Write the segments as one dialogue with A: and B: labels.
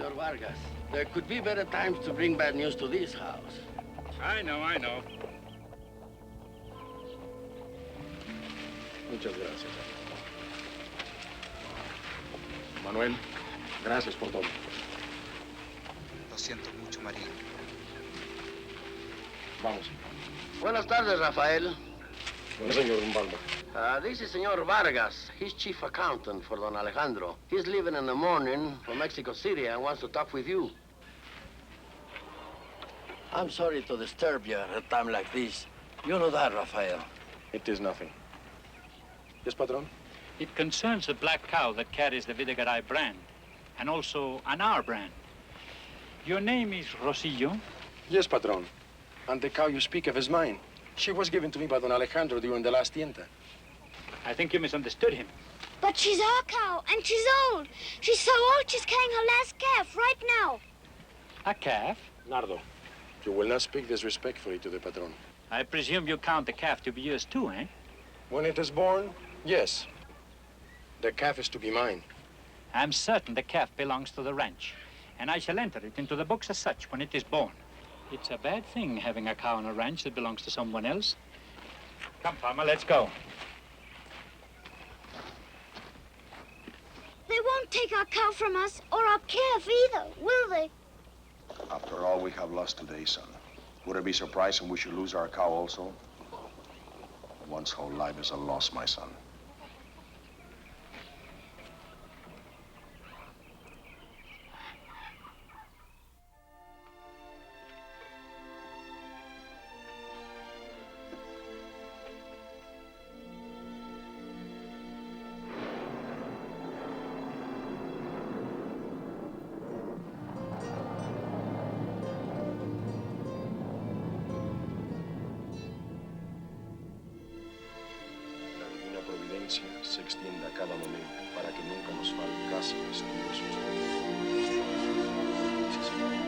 A: Senor Vargas. There could be better times to bring bad news to this house.
B: I know.
C: Muchas gracias. Manuel, gracias por todo.
D: Lo siento mucho, María.
C: Vamos.
A: Buenas tardes, Rafael.
C: No, señor Umbaldo.
A: This is Senor Vargas. He's chief accountant for Don Alejandro. He's leaving in the morning for Mexico City and wants to talk with you. I'm sorry to disturb you at a time like this. You know that, Rafael.
C: It is nothing. Yes, Patron?
B: It concerns the black cow that carries the Videgaray brand, and also an our brand. Your name is Rosillo?
C: Yes, Patron. And the cow you speak of is mine. She was given to me by Don Alejandro during the last tienta.
B: I think you misunderstood him.
E: But she's our cow, and she's old. She's so old she's carrying her last calf right now.
B: A calf?
C: Nardo, you will not speak disrespectfully to the Patron.
B: I presume you count the calf to be yours too, eh?
C: When it is born, yes. The calf is to be mine.
B: I'm certain the calf belongs to the ranch, and I shall enter it into the books as such when it is born. It's a bad thing having a cow on a ranch that belongs to someone else. Come, Farmer, let's go.
E: They won't take our cow from us, or our calf either, will they?
F: After all we have lost today, son, would it be surprising we should lose our cow also? One's whole life is a loss, my son.
C: Se extiende a cada momento para que nunca nos falte casa, vestido, sustento. Sí, señor.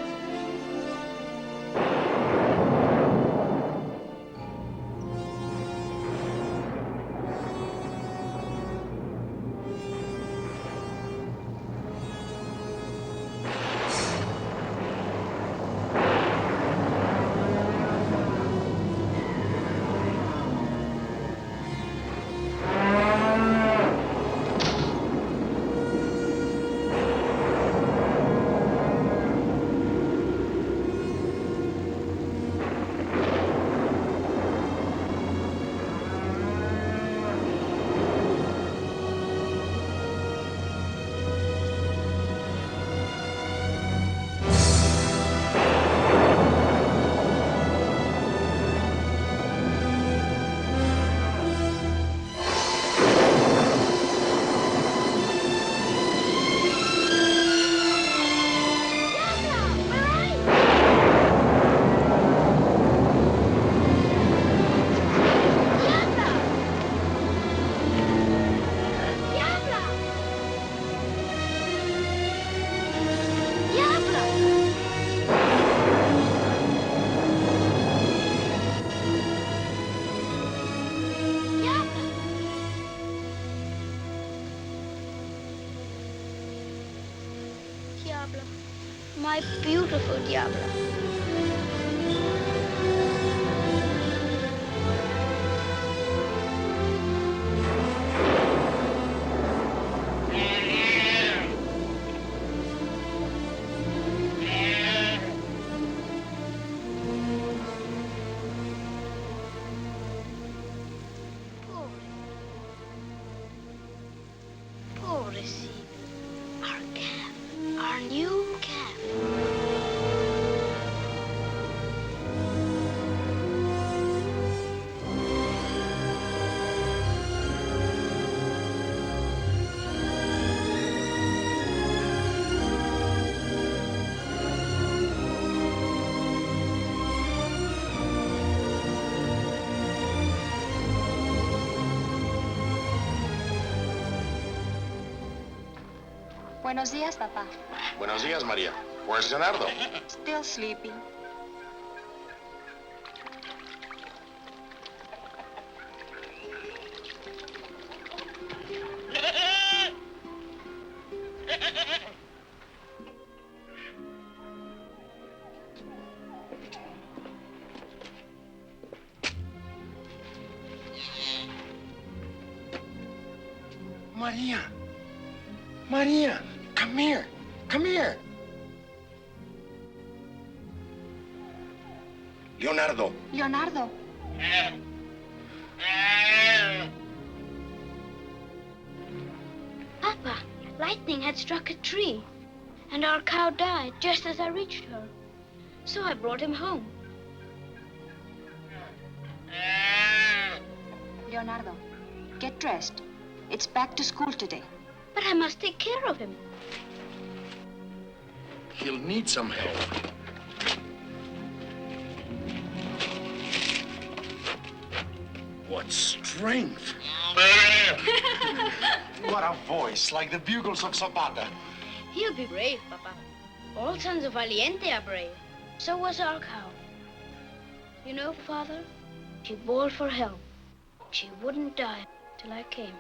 E: Diabla. My beautiful Diabla. Pobrecito. Our calf. Our new calf.
G: Buenos días, papá.
F: Buenos días, María. Where's Leonardo?
G: Still sleeping.
F: Maria! Maria! Come here! Come here! Leonardo!
G: Leonardo.
E: Papa, lightning had struck a tree, and our cow died just as I reached her. So I brought him home.
G: Leonardo, get dressed. It's back to school today.
E: But I must take care of him.
F: He'll need some help. What strength! What a voice, like the bugles of Zapata.
E: He'll be brave, Papa. All sons of Valiente are brave. So was our cow. You know, Father, she bawled for help. She wouldn't die till I came.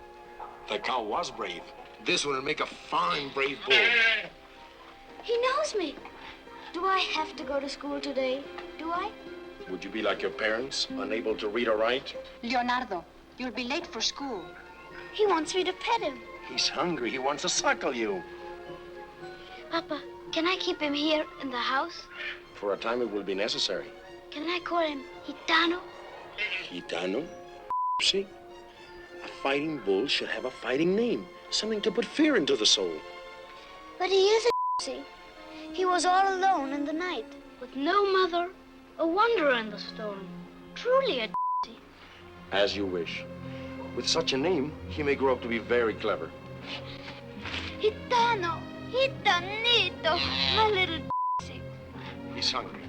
F: The cow was brave. This will make a fine brave bull.
E: He knows me. Do I have to go to school today? Do I?
F: Would you be like your parents, unable to read or write?
G: Leonardo, you'll be late for school.
E: He wants me to pet him.
F: He's hungry. He wants to suckle you.
E: Papa, can I keep him here in the house?
F: For a time, it will be necessary.
E: Can I call him Gitano?
F: Gitano? See? A fighting bull should have a fighting name. Something to put fear into the soul.
E: But he is a see. He was all alone in the night, with no mother, a wanderer in the storm. Truly a
F: As you wish. With such a name, he may grow up to be very clever.
E: Gitano, Gitanito, my little
F: He's hungry.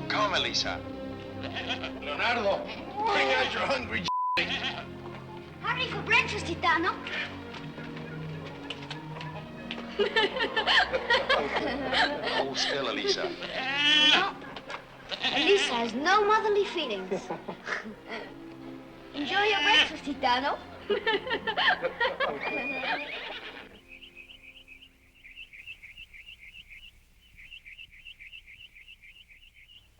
F: Come, Elisa. Leonardo, bring out your hungry
E: Hurry for breakfast, Gitano.
F: Hold still, Elisa.
E: No. Elisa has no motherly feelings. Enjoy your breakfast, Gitano.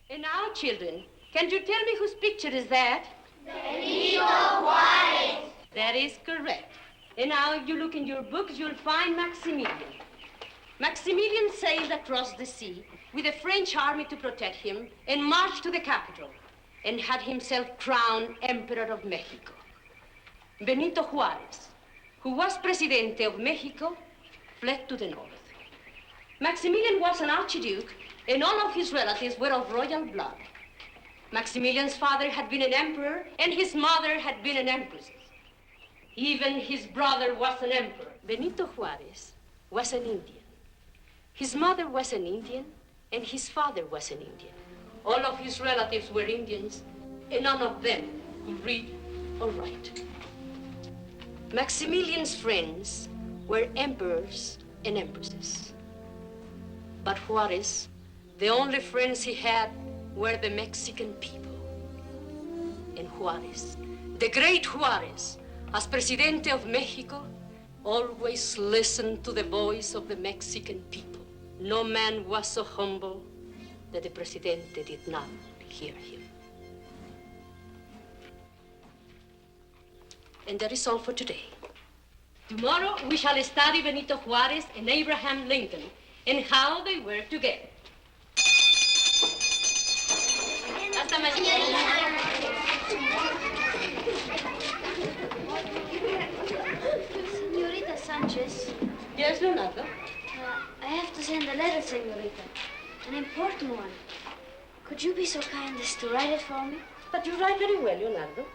H: And now, children, can you tell me whose picture is that?
E: Benito Juarez.
H: That is correct. And now, if you look in your books, you'll find Maximilian. Maximilian sailed across the sea with a French army to protect him and marched to the capital and had himself crowned Emperor of Mexico. Benito Juarez, who was Presidente of Mexico, fled to the north. Maximilian was an archduke, and all of his relatives were of royal blood. Maximilian's father had been an emperor, and his mother had been an empress. Even his brother was an emperor. Benito Juarez was an Indian. His mother was an Indian, and his father was an Indian. All of his relatives were Indians, and none of them could read or write. Maximilian's friends were emperors and empresses. But Juarez, the only friends he had were the Mexican people. And Juarez, the great Juarez, as Presidente of Mexico, always listened to the voice of the Mexican people. No man was so humble that the Presidente did not hear him. And that is all for today. Tomorrow we shall study Benito Juarez and Abraham Lincoln and how they worked together. Hasta mañana.
E: Senorita Sanchez,
H: Yes, Leonardo?
E: I have to send a letter, Senorita. An important one. Could you be so kind as to write it for me?
H: But you write very well, Leonardo.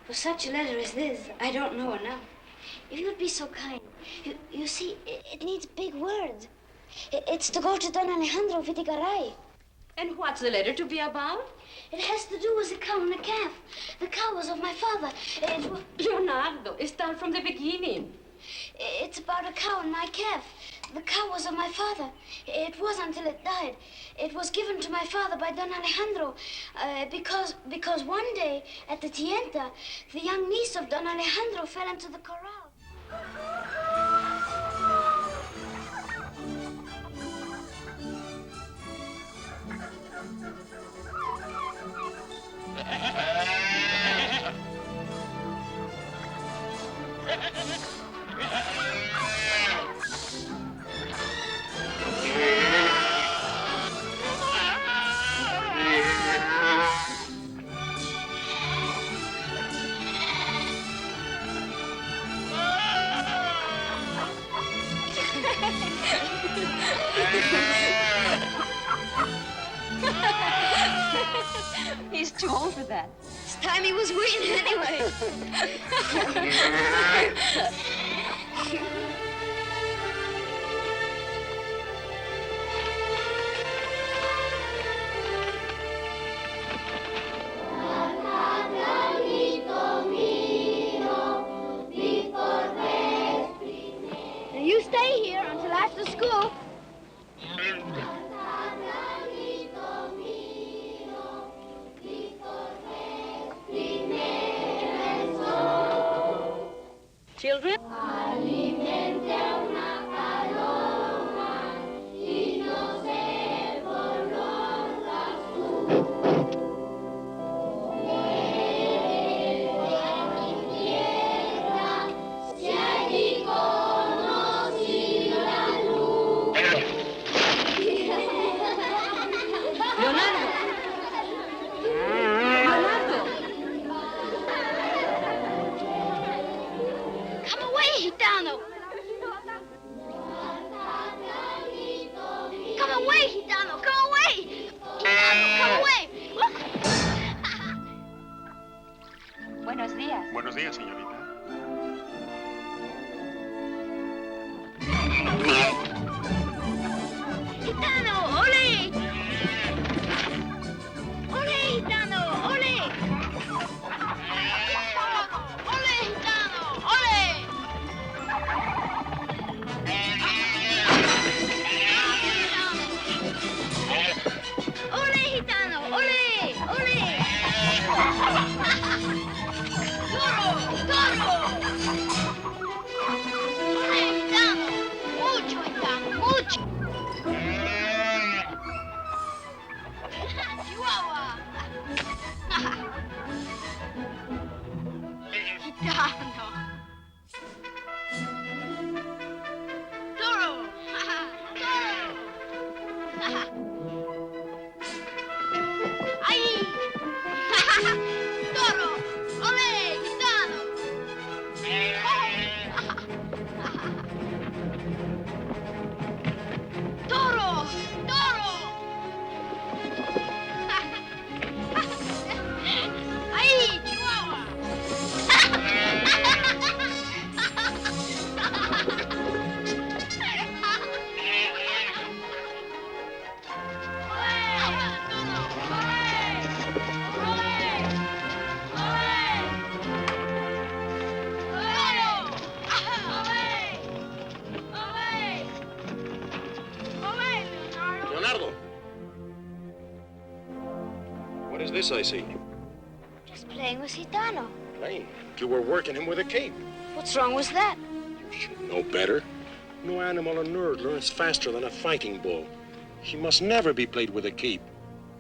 E: For such a letter as this, I don't know enough. If you'd be so kind. You see, it needs big words. It's to go to Don Alejandro Vitigaray.
H: And what's the letter to be about?
E: It has to do with a cow and a calf. The cow was of my father.
H: Leonardo, start from the beginning.
E: It's about a cow and my calf. The cow was of my father. It was until it died. It was given to my father by Don Alejandro because one day at the Tienta, the young niece of Don Alejandro fell into the corral.
G: He's too old for that.
E: It's time he was waiting anyway. Now you stay here until after school.
H: Children?
E: Come away, Gitano. Come away, Gitano. Come away. Gitano, come away. Look.
G: Buenos días.
C: Buenos días, señorita.
E: Gitano, ole. Ole, Gitano, ole. Ole, Gitano, ole. Ole, Gitano, ole, ole. Toro, toro. Ole, Gitano. Mucho, Gitano, mucho. Chihuahua. Gitano. Toro. Toro. Ay. Toro. Ole, Gitano. Toro. Toro. Ay, Chihuahua.
C: Leonardo! What is this I see?
E: Just playing with Gitano.
C: Playing. You were working him with a cape.
E: What's wrong with that?
C: You should know better. No animal on earth learns faster than a fighting bull. He must never be played with a cape.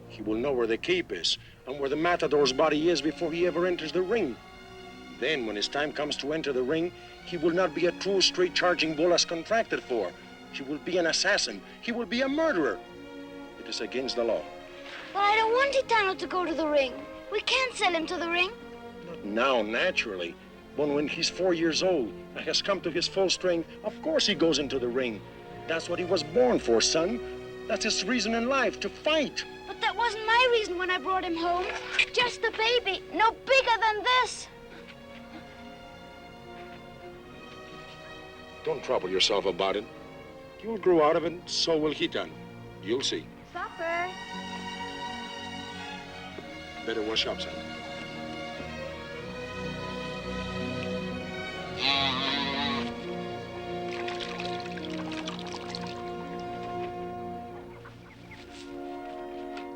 C: He will know where the cape is and where the matador's body is before he ever enters the ring. Then, when his time comes to enter the ring, he will not be a true straight-charging bull as contracted for. He will be an assassin. He will be a murderer. It is against the law.
E: Well, I don't want Gitano to go to the ring. We can't sell him to the ring.
C: Not now, naturally. But when he's 4 years old and has come to his full strength, of course he goes into the ring. That's what he was born for, son. That's his reason in life, to fight.
E: But that wasn't my reason when I brought him home. Just a baby, no bigger than this.
C: Don't trouble yourself about it. You'll grow out of it, so will Gitano. You'll see.
E: Supper.
C: Better wash up, son.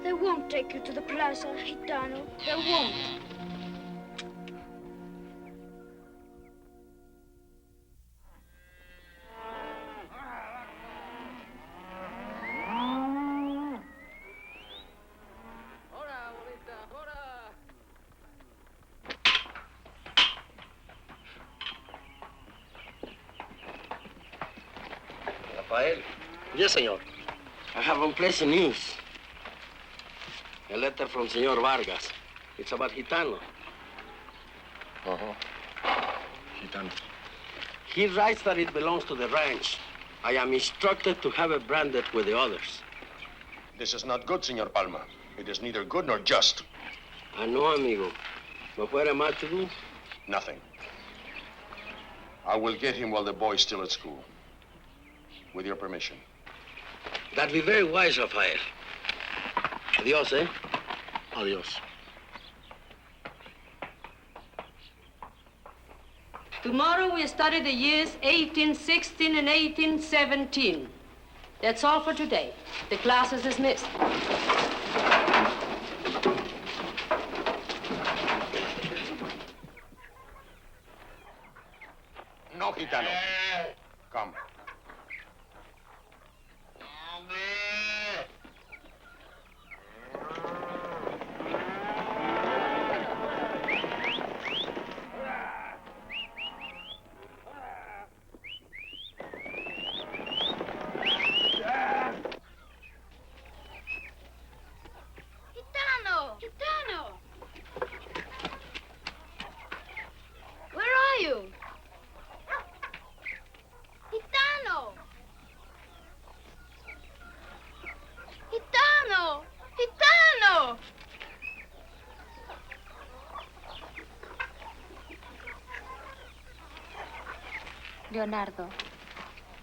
E: They won't take you to the plaza, Gitano. They won't.
A: Yes, senor. I have unpleasant news. A letter from Senor Vargas. It's about Gitano.
F: Gitano.
A: He writes that it belongs to the ranch. I am instructed to have it branded with the others.
F: This is not good, Senor Palma. It is neither good nor just.
A: I know, amigo. But what am I to do?
F: Nothing. I will get him while the boy's still at school. With your permission.
A: That'd be very wise, Rafael. Adios, eh?
F: Adios.
H: Tomorrow we study the years 1816 and 1817. That's all for today. The class is dismissed.
F: No, Gitano. Come.
E: Gitano! Where are you? Gitano! Gitano! Gitano!
G: Leonardo,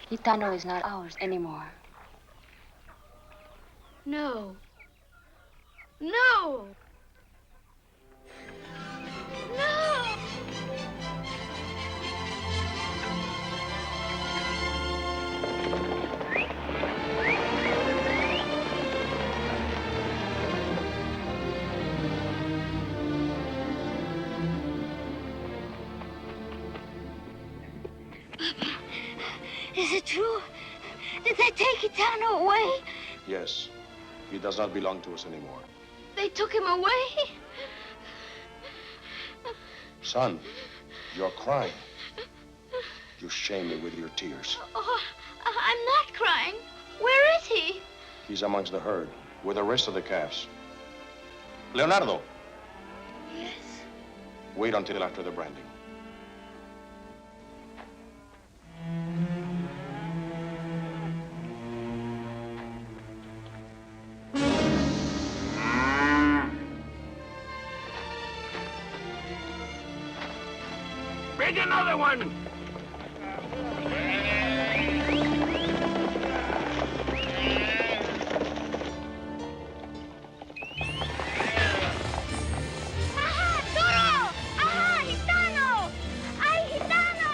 G: Gitano is not ours anymore.
E: No. No! No! Papa, is it true? Did they take Gitano away?
F: Yes. He does not belong to us anymore.
E: They took him away?
F: Son, you're crying. You shame me with your tears.
E: Oh, I'm not crying. Where is he?
F: He's amongst the herd, with the rest of the calves. Leonardo!
E: Yes.
F: Wait until after the branding.
A: Bring another one!
E: Aha! Toro! Aha! Gitano! Ay, Gitano!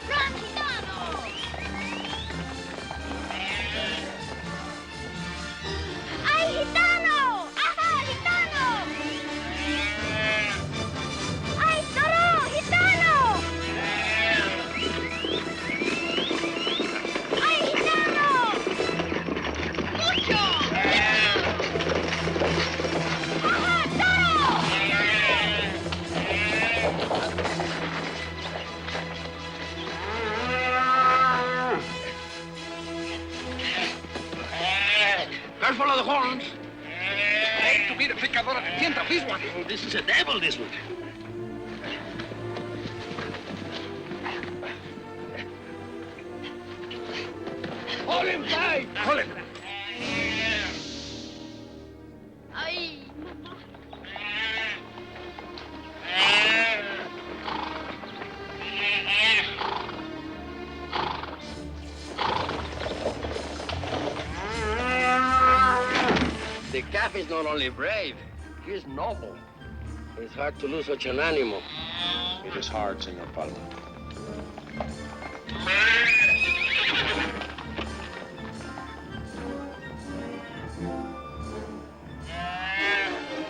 E: Run, Gitano! Ay, Gitano! Aha! Gitano! Ay, Toro! Gitano! Ay, Gitano! Mucho! Aha! Toro!
A: Careful of the horns.
D: Hey, tú mira, picadora, tienta, this one.
A: Oh, this is a devil, this one. Hold him tight!
D: Hold him.
E: Ay, mamá.
A: The calf is not only brave, he's noble. It's hard to lose such an animal.
F: It is hard, Senor Palma.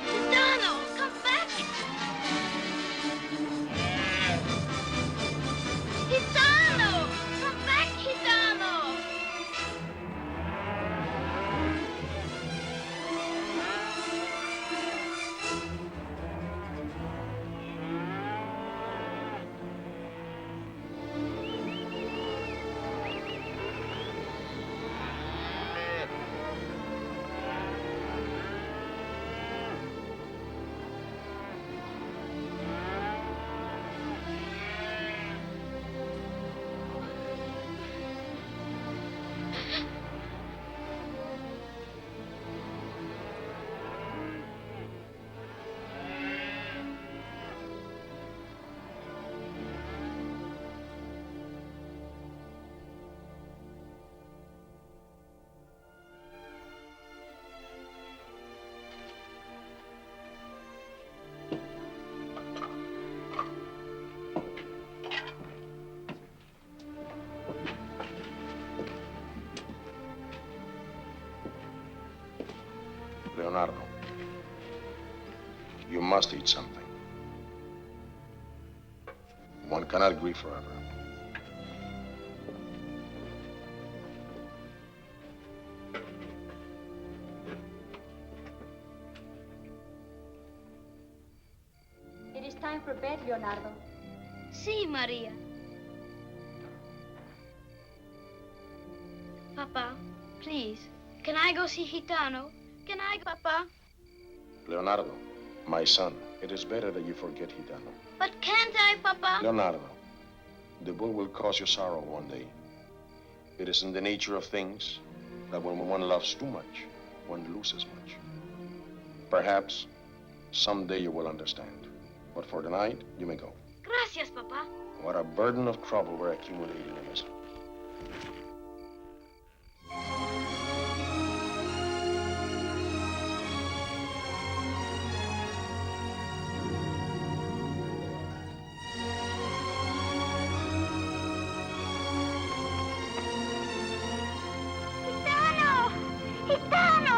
E: Gitano, come back! Gitano! Come back, Gitano!
F: You must eat something. One cannot grieve forever.
G: It is time for bed, Leonardo.
E: Si, Maria. Papa, please, can I go see Gitano? Can I, Papa?
F: Leonardo, my son, it is better that you forget Gitano.
E: But can't I, Papa?
F: Leonardo, the bull will cause you sorrow one day. It is in the nature of things that when one loves too much, one loses much. Perhaps someday you will understand. But for tonight, you may go.
E: Gracias, Papa.
F: What a burden of trouble we're accumulating in us.
E: Gitano! Gitano!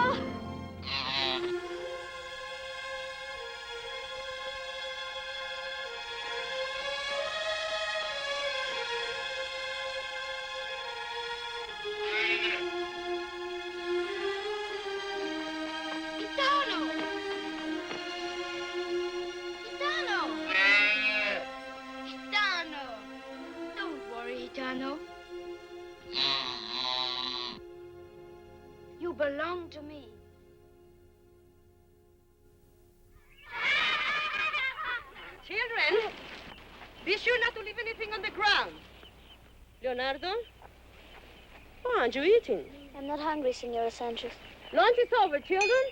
E: Gitano! Gitano! Gitano! Don't worry, Gitano. You belong to me.
H: Children, be sure not to leave anything on the ground. Leonardo? Why aren't you eating?
E: I'm not hungry, Senora Sanchez.
H: Lunch is over, children.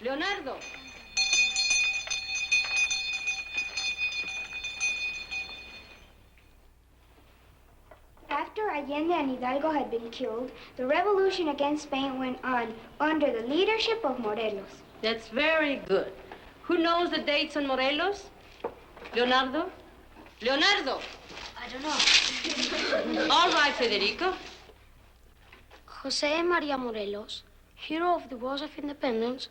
H: Leonardo.
E: After Allende and Hidalgo had been killed, the revolution against Spain went on under the leadership of Morelos.
H: That's very good. Who knows the dates on Morelos? Leonardo? Leonardo!
E: I don't know.
H: All right, Federico.
E: Jose Maria Morelos, hero of the Wars of Independence,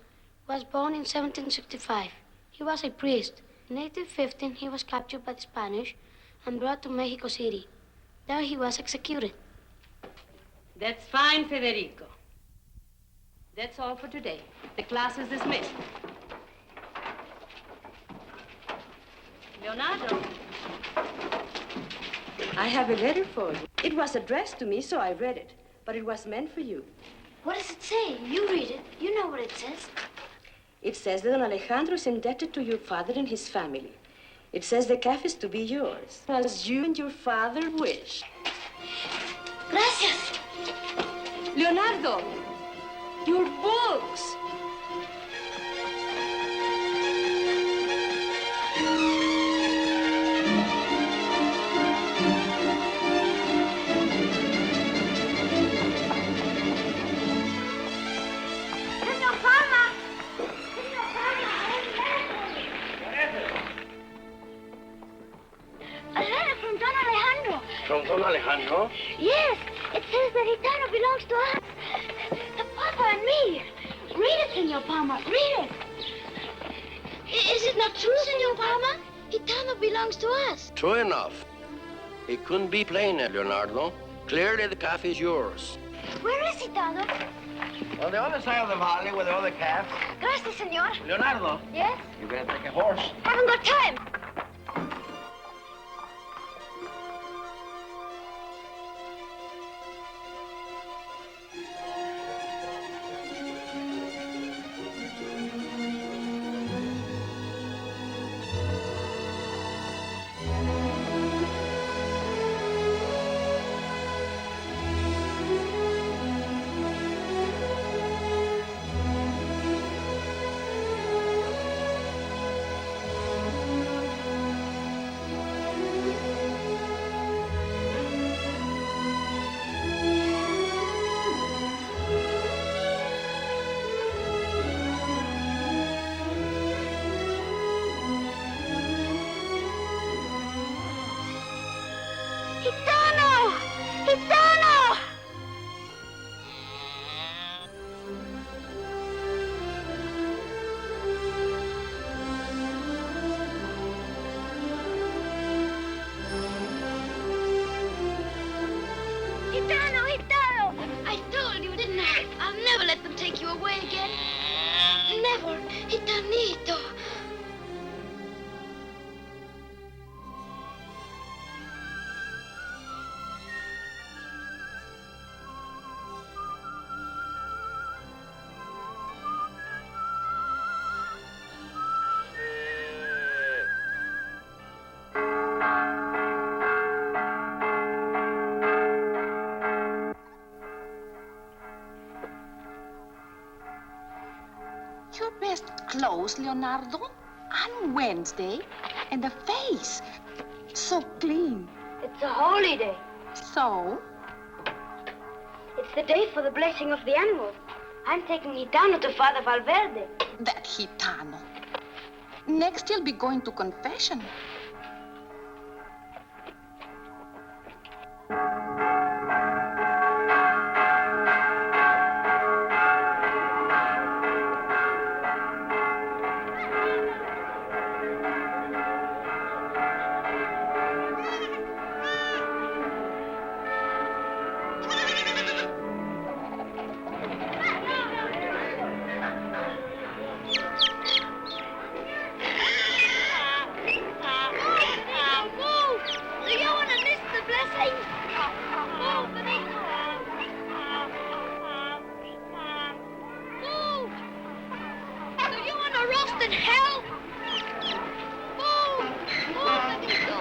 E: was born in 1765. He was a priest. In 1815, he was captured by the Spanish and brought to Mexico City. There he was executed.
H: That's fine, Federico. That's all for today. The class is dismissed. Leonardo, I have a letter for you. It was addressed to me, so I read it. But it was meant for you.
E: What does it say? You read it. You know what it says.
H: It says that Don Alejandro is indebted to your father and his family. It says the cafe is to be yours, as you and your father wish.
E: Gracias.
H: Leonardo, your books.
A: From Don Alejandro?
E: Yes, it says that Gitano belongs to us. The Papa and me. Read it, Senor Palma. Read it. Is it not true, Senor Palma? Gitano belongs to us.
A: True enough. It couldn't be plainer, Leonardo. Clearly the calf is yours.
E: Where is Gitano?
A: On the other side of the valley with the other calf.
E: Gracias, Senor.
A: Leonardo,
E: Yes?
A: you better take a horse.
E: Haven't got time. Gitano, Gitano! I told you, didn't I? I'll never let them take you away again. Never. Gitanito.
G: Your best clothes, Leonardo, on Wednesday, and the face so clean.
E: It's a holy day.
G: So,
E: It's the day for the blessing of the animals. I'm taking Gitano to Father Valverde.
G: that Gitano. Next, he'll be going to confession.
E: Move! Do you want to miss the blessing? Move, Benito! Move! Do you want to roast in hell? Move! Move, Benito!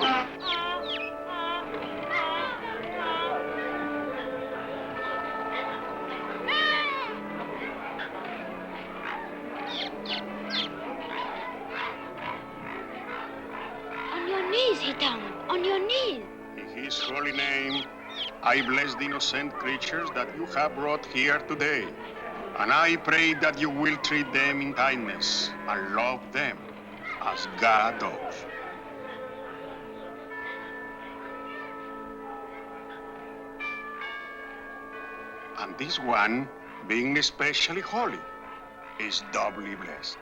E: On your knees, Gitano. On your knees.
I: In his holy name, I bless the innocent creatures that you have brought here today. And I pray that you will treat them in kindness and love them as God does. And this one, being especially holy, is doubly blessed.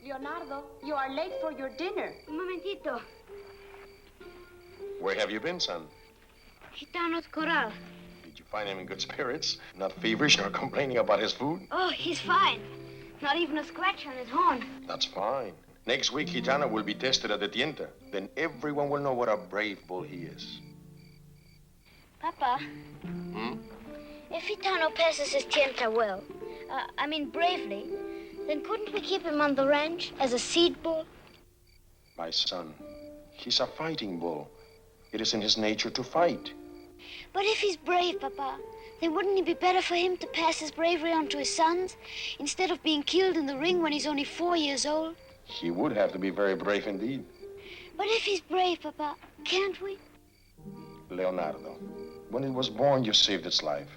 G: Leonardo, you are late for your dinner.
E: Un momentito.
F: Where have you been, son?
E: Gitano's corral.
F: Did you find him in good spirits? Not feverish nor complaining about his food?
E: Oh, he's fine. Not even a scratch on his horn.
F: That's fine. Next week, Gitano will be tested at the Tienta. Then everyone will know what a brave bull he is.
E: Papa, if Gitano passes his tienta well, bravely, then couldn't we keep him on the ranch as a seed bull?
F: My son, he's a fighting bull. It is in his nature to fight.
E: But if he's brave, Papa, then wouldn't it be better for him to pass his bravery on to his sons instead of being killed in the ring when he's only 4 years old?
F: He would have to be very brave indeed.
E: But if he's brave, Papa, can't we?
F: Leonardo, when it was born, you saved its life.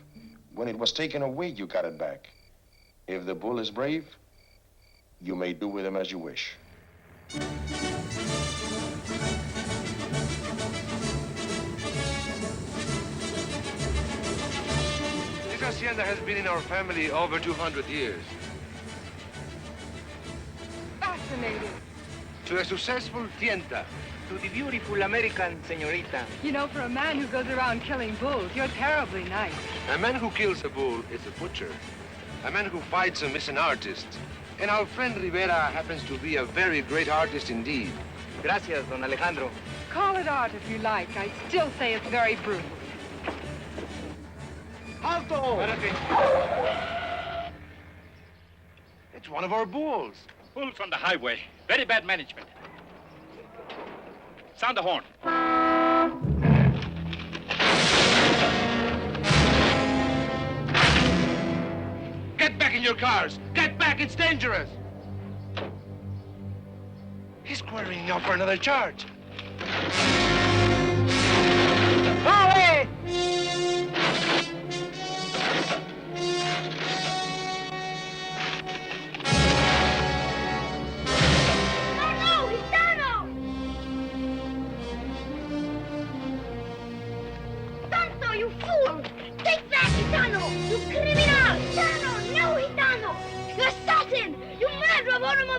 F: When it was taken away, you got it back. If the bull is brave, you may do with him as you wish.
J: This hacienda has been in our family over 200 years.
K: Fascinating.
J: To a successful tienta.
K: To the beautiful American señorita. You know, for a man who goes around killing bulls, you're terribly nice.
J: A man who kills a bull is a butcher. A man who fights him is an artist. And our friend Rivera happens to be a very great artist indeed.
K: Gracias, don Alejandro. Call it art if you like. I still say it's very brutal.
J: Alto! It's one of our bulls.
B: Bull from the highway. Very bad management. Sound the horn.
J: Get back in your cars! Get back, it's dangerous! He's querying now for another charge.
K: Ollie!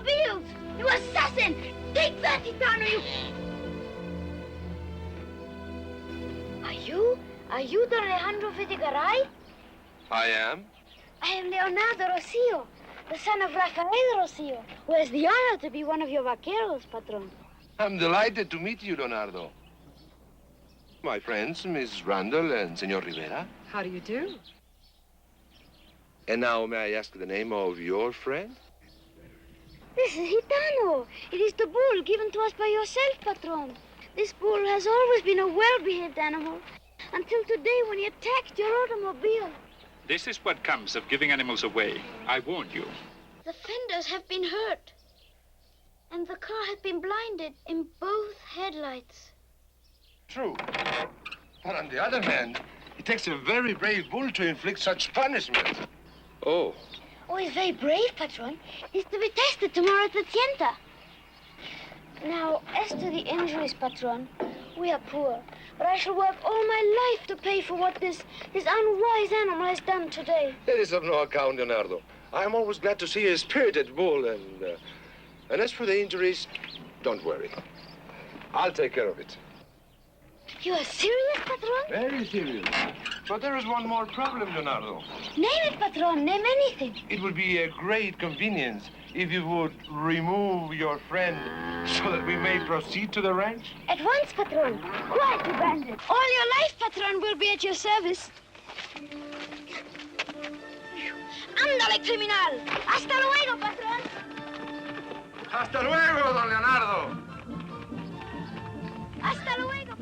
E: automobiles! You assassin! Take that, Gitano, you... Are you Don Alejandro Vidigaray?
J: I am.
E: I am Leonardo Rocio, the son of Rafael Rocio, who has the honor to be one of your vaqueros, Patron.
J: I'm delighted to meet you, Leonardo. My friends, Miss Randall and Senor Rivera.
K: How do you do?
J: And now, may I ask the name of your friend?
E: This is Gitano. It is the bull given to us by yourself, Patron. This bull has always been a well-behaved animal, until today when he attacked your automobile.
B: This is what comes of giving animals away. I warned you.
E: The fenders have been hurt, and the car has been blinded in both headlights.
J: True. But on the other hand, it takes a very brave bull to inflict such punishment. Oh.
E: Oh, he's very brave, Patron. He's to be tested tomorrow at the Tienta. Now, as to the injuries, Patron, we are poor, but I shall work all my life to pay for what this unwise animal has done today.
J: That is of no account, Leonardo. I'm always glad to see a spirited bull, and as for the injuries, don't worry. I'll take care of it.
E: You are serious, Patron?
J: Very serious. But there is one more problem, Leonardo.
E: Name it, Patron. Name anything.
J: It would be a great convenience if you would remove your friend so that we may proceed to the ranch.
E: At once, Patron. Quietly, bandit. All your life, Patron, will be at your service. Ándale, criminal. Hasta luego, Patron.
J: Hasta luego, don Leonardo.
E: Hasta luego.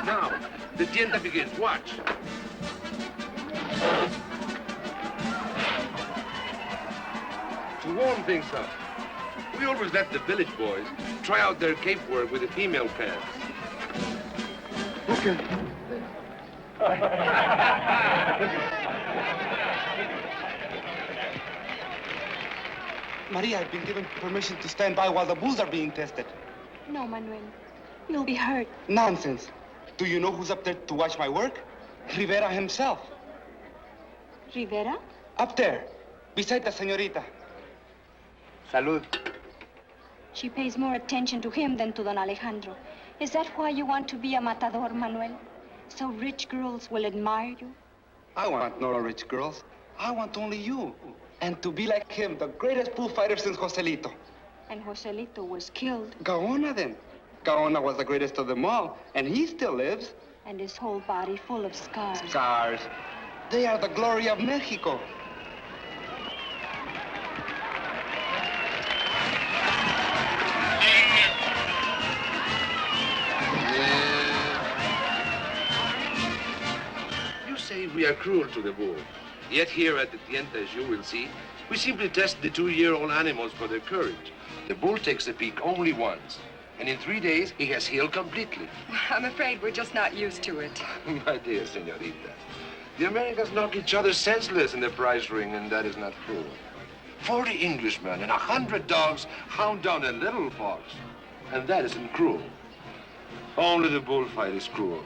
J: Now, the tienda begins. Watch. To warm things up, we always let the village boys try out their cape work with the female pants. Okay.
L: Maria, I've been given permission to stand by while the bulls are being tested.
M: No, Manuel. You'll be hurt.
L: Nonsense. Do you know who's up there to watch my work? Rivera himself.
M: Rivera?
L: Up there, beside the señorita. Salud.
M: She pays more attention to him than to Don Alejandro. Is that why you want to be a matador, Manuel? So rich girls will admire you?
L: I want no rich girls. I want only you. And to be like him, the greatest bullfighter since Joselito.
M: And Joselito was killed.
L: Gaona, then. Gaona was the greatest of them all, and he still lives.
M: And his whole body full of scars.
L: Scars. They are the glory of Mexico.
J: You say we are cruel to the bull. Yet here at the tienda, as you will see, we simply test the 2-year-old animals for their courage. The bull takes a peek only once. And in 3 days, he has healed completely.
K: I'm afraid we're just not used to it.
J: My dear señorita, the Americans knock each other senseless in the prize ring, and that is not cruel. 40 Englishmen and 100 dogs hound down a little fox, and that isn't cruel. Only the bullfight is cruel,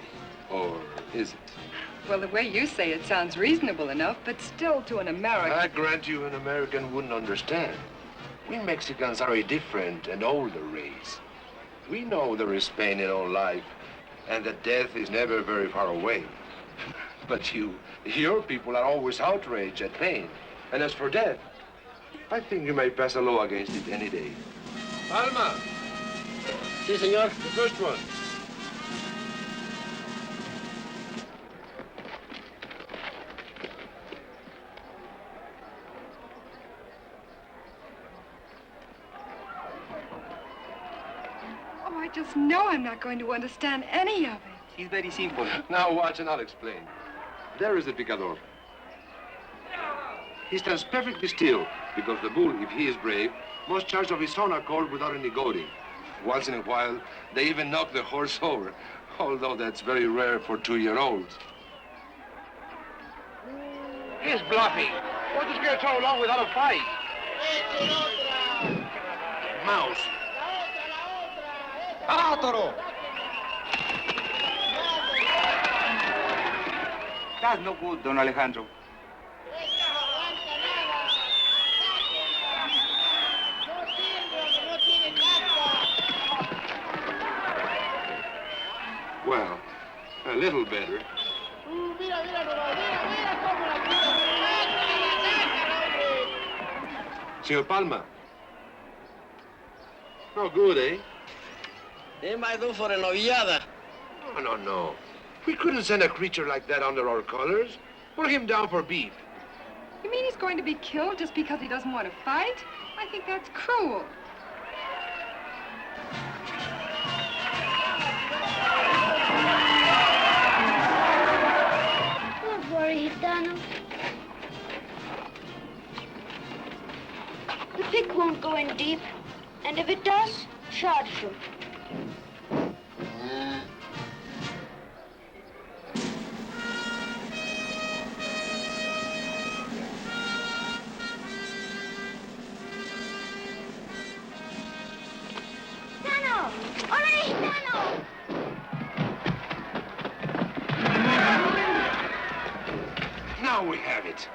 J: or is it?
K: Well, the way you say it sounds reasonable enough, but still to an American...
J: I grant you an American wouldn't understand. We Mexicans are a different and older race. We know there is pain in all life, and that death is never very far away. But your people are always outraged at pain. And as for death, I think you may pass a law against it any day. Palma!
A: Si, senor.
J: The first one.
K: Oh, I just know I'm not going to understand any of it.
L: It's very simple.
J: Now watch and I'll explain. There is the picador. He stands perfectly still because the bull, if he is brave, must charge of his own accord without any goading. Once in a while, they even knock the horse over, although that's very rare for 2-year-olds.
D: He's bluffing. What's this get so long without a fight?
J: Mouse.
L: Toro! That's no good, Don Alejandro.
J: Well, a little better. Senor Palma. No good, eh?
A: They might do for a novillada.
J: No. We couldn't send a creature like that under our colors. Put him down for beef.
K: You mean he's going to be killed just because he doesn't want to fight? I think that's cruel.
E: Don't worry, Gitano. The pick won't go in deep, and if it does, charge him.
J: Now we have it.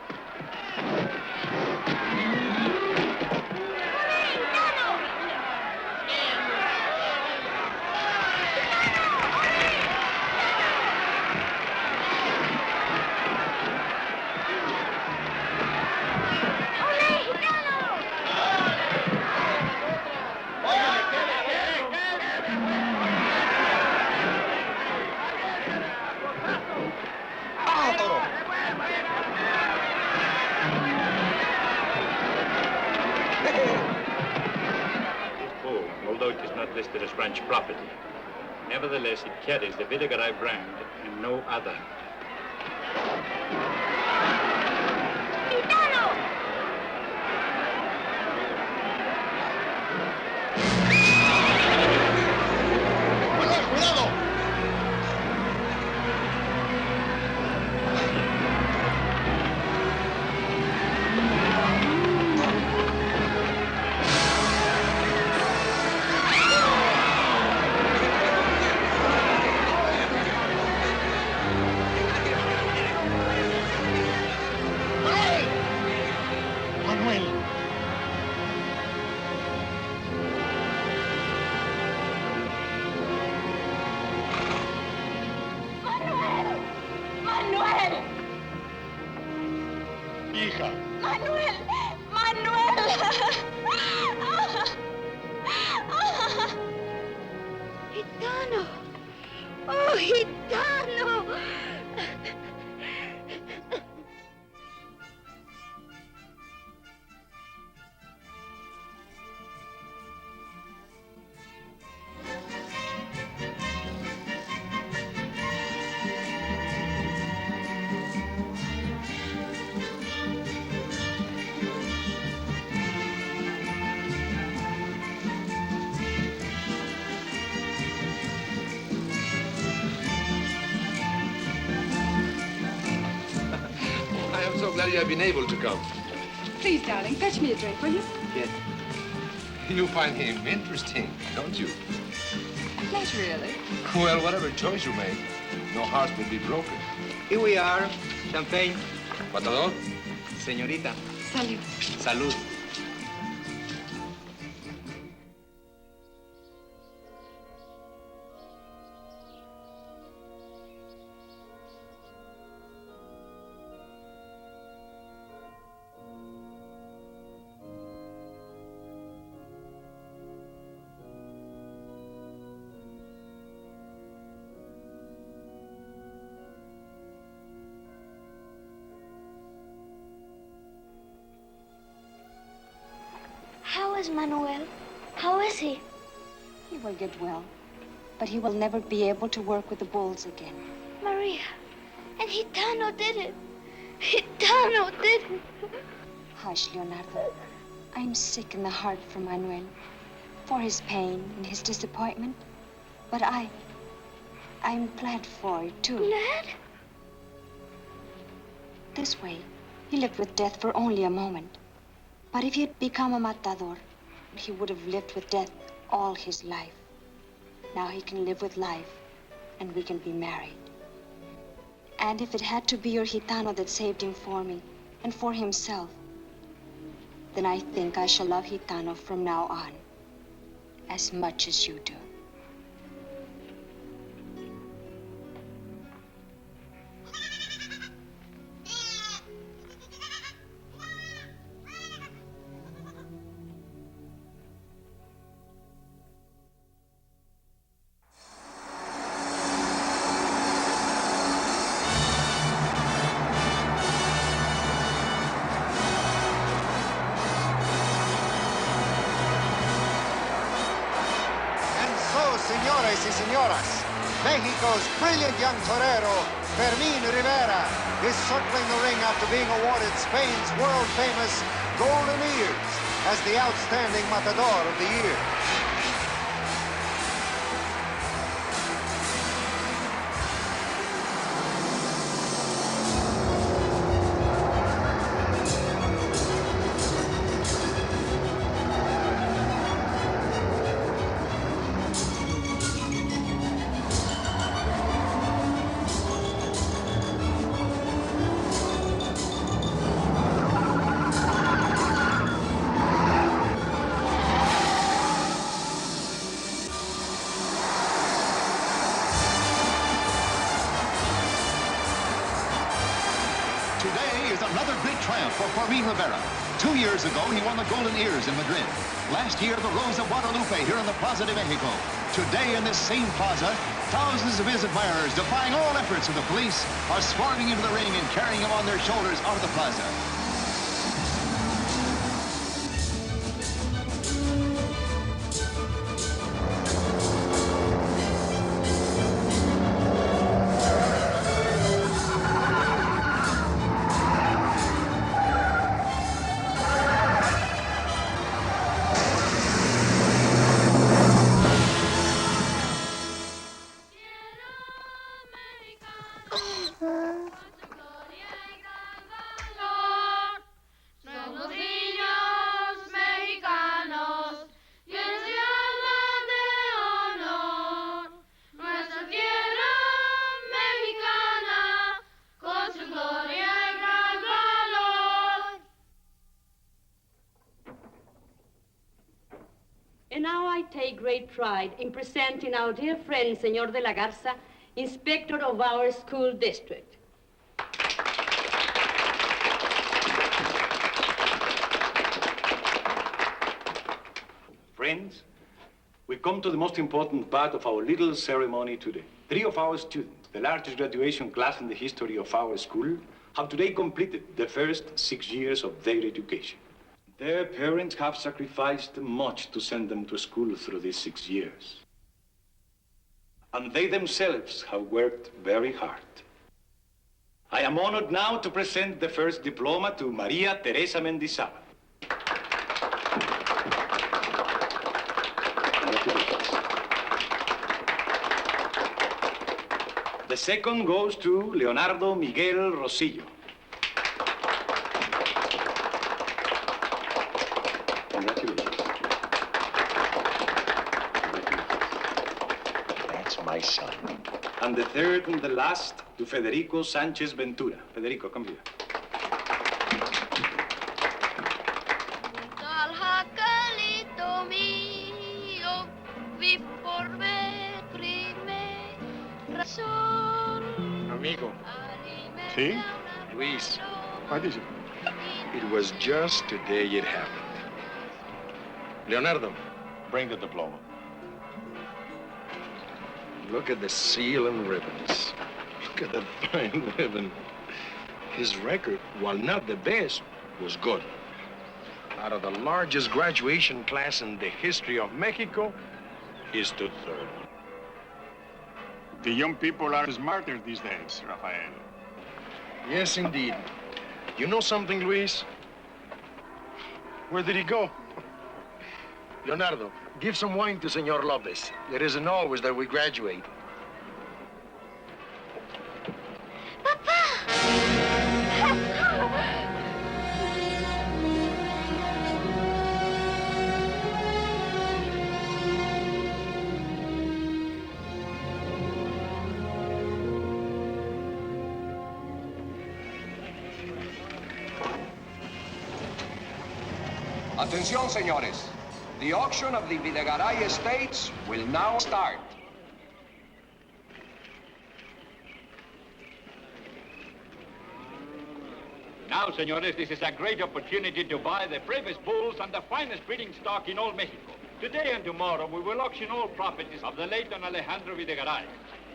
B: Although it is not listed as ranch property. Nevertheless, it carries the Vidagaray brand and no other.
E: Gitano! Oh, Gitano!
J: I'm so glad you have been able to come.
K: Please, darling, fetch me a drink, will you?
J: Yes. You find him interesting, don't you?
K: Not really.
J: Well, whatever choice you make, no hearts will be broken.
L: Here we are. Champagne.
J: Matador?
L: Señorita.
K: Salud.
L: Salud.
E: is Manuel? How is he?
M: He will get well, but he will never be able to work with the bulls again.
E: Maria, and Gitano did it. Gitano did it.
M: Hush, Leonardo. I'm sick in the heart for Manuel, for his pain and his disappointment. But I'm glad for it, too.
E: Glad?
M: This way, he lived with death for only a moment. But if he'd become a matador, he would have lived with death all his life. Now he can live with life, and we can be married. And if it had to be your Gitano that saved him for me, and for himself, then I think I shall love Gitano from now on, as much as you do.
N: Señores y señoras, Mexico's brilliant young torero, Fermín Rivera, is circling the ring after being awarded Spain's world-famous Golden Ears as the outstanding matador of the year.
O: For Fermín Rivera. 2 years ago, he won the Golden Ears in Madrid. Last year, the Rose of Guadalupe here in the Plaza de Mexico. Today, in this same plaza, thousands of his admirers, defying all efforts of the police, are swarming into the ring and carrying him on their shoulders out of the plaza.
H: And now I take great pride in presenting our dear friend, Señor de la Garza, inspector of our school district.
P: Friends, we come to the most important part of our little ceremony today. 3 of our students, the largest graduation class in the history of our school, have today completed the first 6 years of their education. Their parents have sacrificed much to send them to school through these 6 years. And they themselves have worked very hard. I am honored now to present the first diploma to Maria Teresa Mendizábal. The second goes to Leonardo Miguel Rosillo.
F: My son.
P: And the third and the last to Federico Sanchez Ventura. Federico, come here.
C: Amigo.
F: See?
C: Luis. What is it? It was just today it happened. Leonardo,
F: bring the diploma.
C: Look at the seal and ribbons. Look at the fine ribbon. His record, while not the best, was good. out of the largest graduation class in the history of Mexico, he stood third.
I: The young people are smarter these days, Rafael.
C: Yes, indeed. You know something, Luis? Where did he go? Leonardo, give some wine to Senor Lopez. It isn't always that we graduate.
J: Atención, señores. The auction of the Videgaray estates will now start.
Q: Now, senores, this is a great opportunity to buy the bravest bulls and the finest breeding stock in all Mexico. Today and tomorrow, we will auction all properties of the late Don Alejandro Videgaray.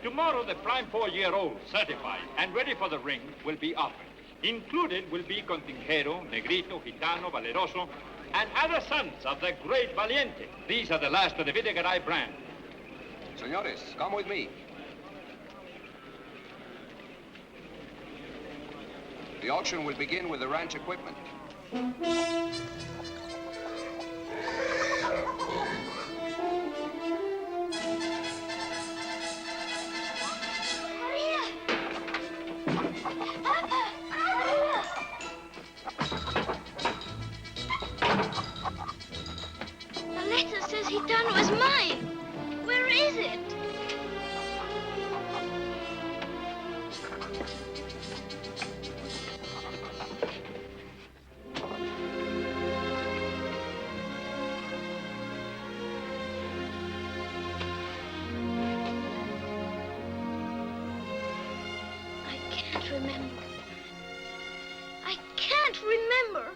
Q: Tomorrow, the prime 4-year-old, certified and ready for the ring, will be offered. Included will be Contingero, Negrito, Gitano, Valeroso, and other sons of the great Valiente. These are the last of the Videgaray brand.
J: Señores, come with me. The auction will begin with the ranch equipment.
E: The letter says Gitano is mine. Where is it? I can't remember. I can't remember.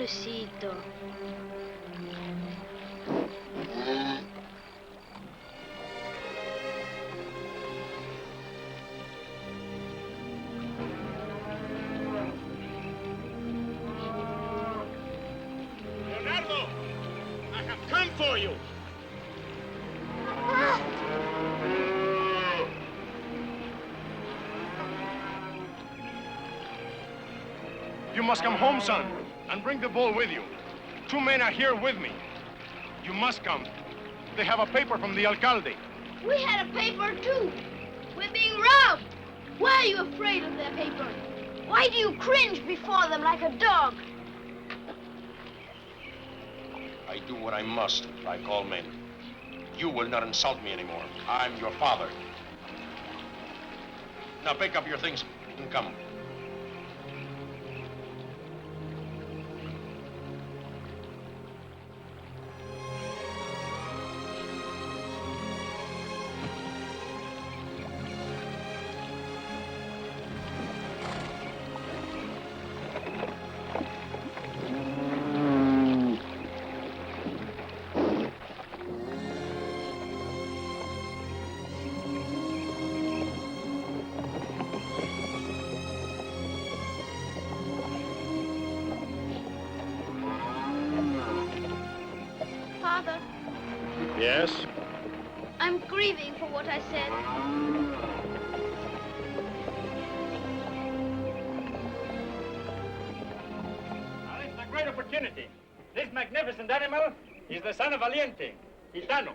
E: Pobrecito.
C: Leonardo, I have come for you. You must come home, son, and bring the bull with you. 2 men are here with me. You must come. They have a paper from the alcalde.
E: We had a paper, too. We're being robbed. Why are you afraid of their paper? Why do you cringe before them like a dog?
F: I do what I must, like all men. You will not insult me anymore. I'm your father. Now pick up your things and come.
E: Father,
C: Yes?
E: I'm grieving for what I said.
B: Now, this is a great opportunity. This magnificent animal is the son of Valiente, Gitano.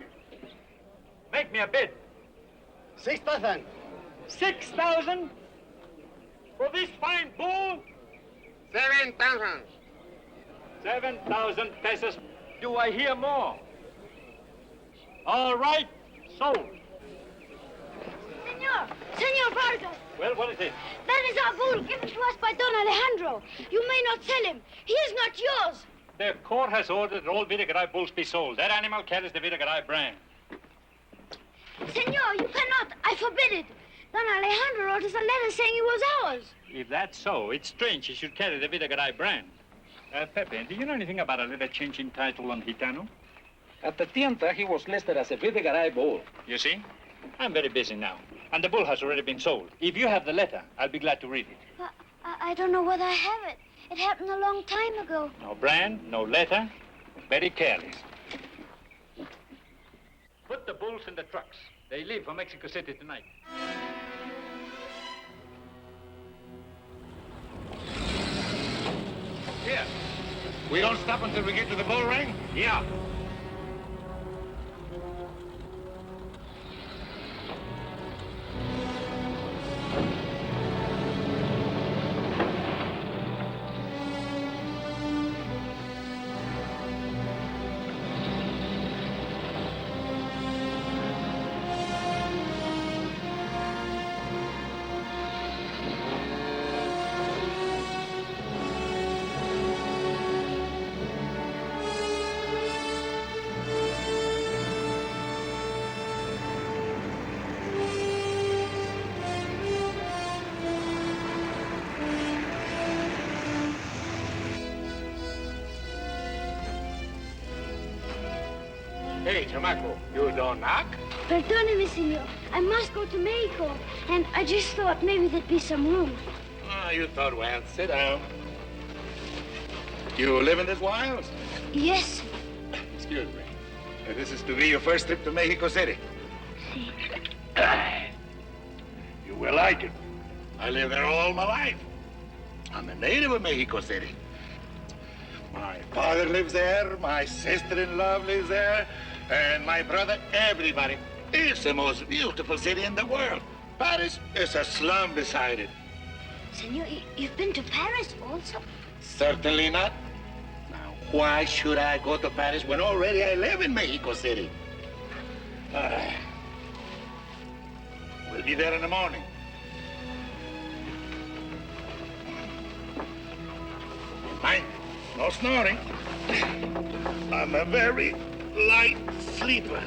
B: Make me a bid.
A: 6,000.
B: 6,000? For this fine bull?
A: 7,000.
B: 7,000 pesos. Do I hear more? All right, sold.
E: Senor Vargas,
B: Well, what is it?
E: that is our bull given to us by Don Alejandro. You may not sell him. He is not yours.
B: The court has ordered that all Vidagaray bulls be sold. That animal carries the Vidagaray brand.
E: Senor, you cannot. I forbid it. Don Alejandro wrote us a letter saying he was ours.
B: If that's so, it's strange he should carry the Vidagaray brand. Pepe, do you know anything about a letter changing title on Gitano?
R: At the Tienta, he was listed as a Vidagaray bull.
B: You see? I'm very busy now. And the bull has already been sold. If you have the letter, I'll be glad to read it.
E: But I don't know whether I have it. It happened a long time ago.
B: No brand, no letter. Very careless. Put the bulls in the trucks. They leave for Mexico City tonight.
D: Here. We don't stop until we get to the bull ring? Yeah. Hey, chamaco, you don't knock?
E: Perdóneme, senor. I must go to Mexico. And I just thought maybe there'd be some room.
D: Oh, you thought well. Sit down. You live in this wilds?
E: Yes.
D: Excuse me. This is to be your first trip to Mexico City. You will like it. I lived there all my life. I'm a native of Mexico City. My father lives there, my sister-in-law lives there, and my brother, everybody. It's the most beautiful city in the world. Paris is a slum beside it.
E: Senor, you've been to Paris also?
D: Certainly not. Now, why should I go to Paris when already I live in Mexico City? We'll be there in the morning. Mind, no snoring. I'm a very light sleeper.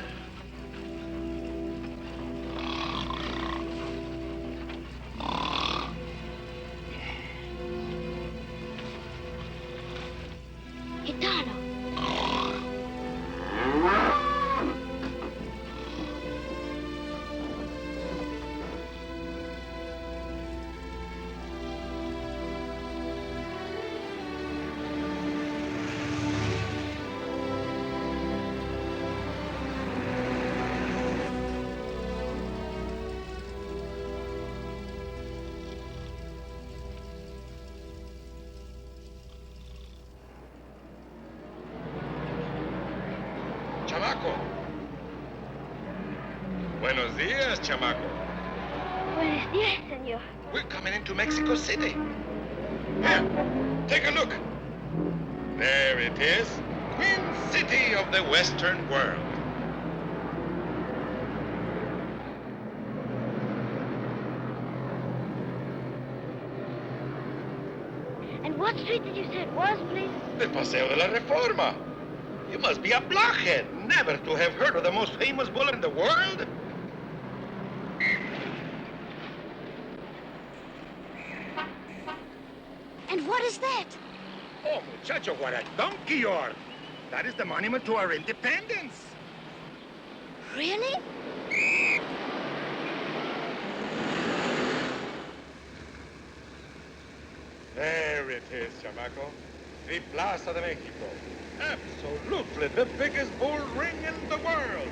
I: chamaco. Buenos dias, chamaco.
E: Buenos días, senor.
I: We're coming into Mexico City. Here, take a look. There it is, Queen City of the Western world.
E: And what street did you say it was, please?
I: The Paseo de la Reforma. You must be a blockhead never to have heard of the most famous bull in the world.
E: And what is that?
D: Oh, muchacho, what a donkey you are. That is the monument to our independence.
E: Really?
I: There it is, chamaco. The Plaza de Mexico. Absolutely the biggest bull ring in the world.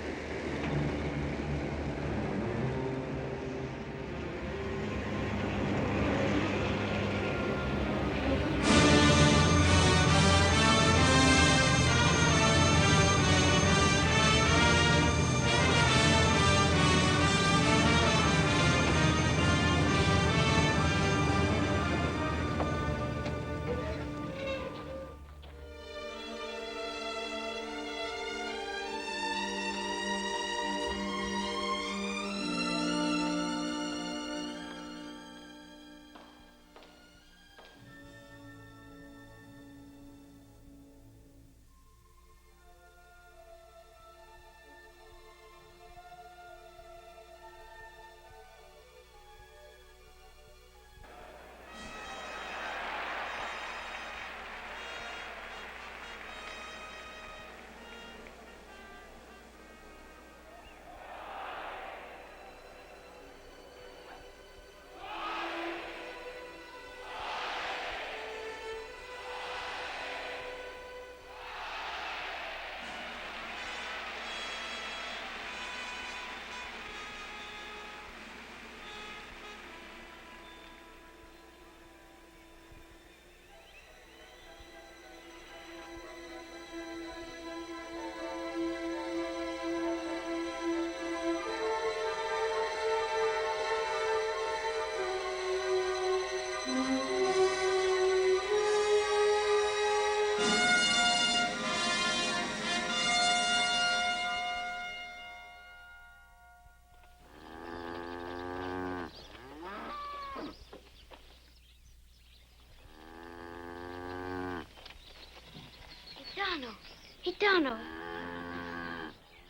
E: Gitano.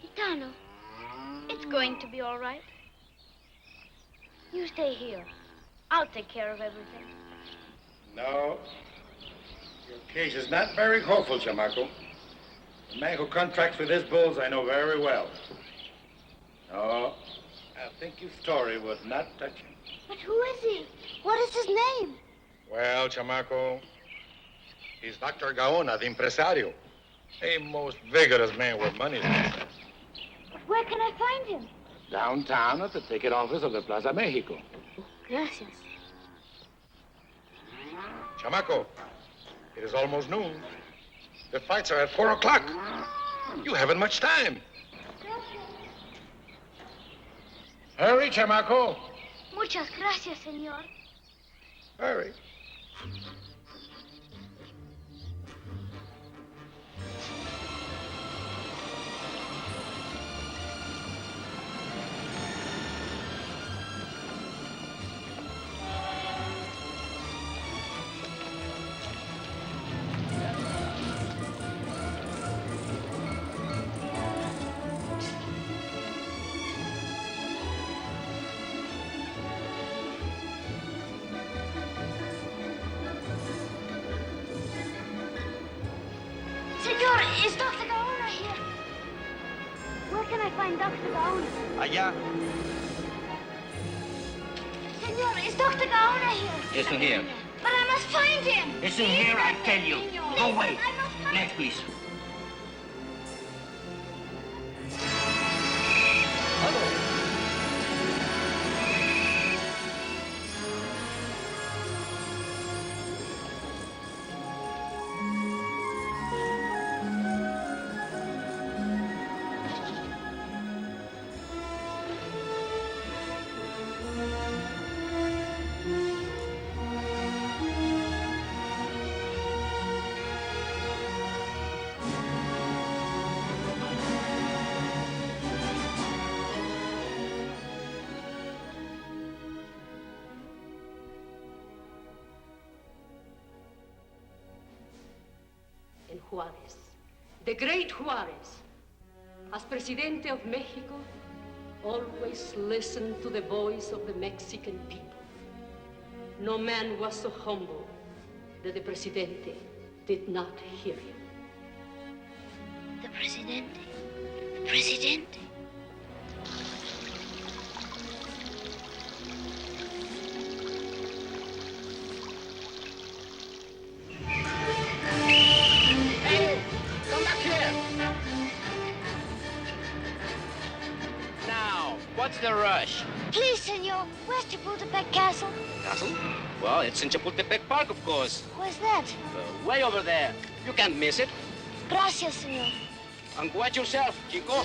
E: Gitano. It's going to be all right. You stay here. I'll take care of everything.
D: No. Your case is not very hopeful, chamaco. The man who contracts with these bulls I know very well. No, I think your story would not touch him.
E: But who is he? What is his name?
I: Well, chamaco, he's Dr. Gaona, the impresario. A most vigorous man with money.
E: But where can I find him?
D: Downtown at the ticket office of the Plaza Mexico.
E: Gracias.
I: Chamaco, it is almost noon. The fights are at 4 o'clock. You haven't much time. Hurry, chamaco.
E: Muchas gracias, señor.
I: Hurry.
E: Senor, is Dr. Gaona here? Where can I find Dr. Gaona?
S: Allá.
E: Senor, is Dr. Gaona here?
S: Isn't here.
E: But I must find him.
S: Isn't here, I tell you. Go away.
E: I must find
S: Next, please.
H: Juarez, the great Juarez. As Presidente of Mexico, always listened to the voice of the Mexican people. No man was so humble that the Presidente did not hear him.
E: The Presidente. The Presidente.
S: Hey, come back here. Now, what's the rush?
E: Please, senor, where's Chapultepec Castle?
S: Castle? Well, it's in Chapultepec Park, of course.
E: Where's that?
S: Way over there. You can't miss it.
E: Gracias, senor.
S: And watch yourself, Chico.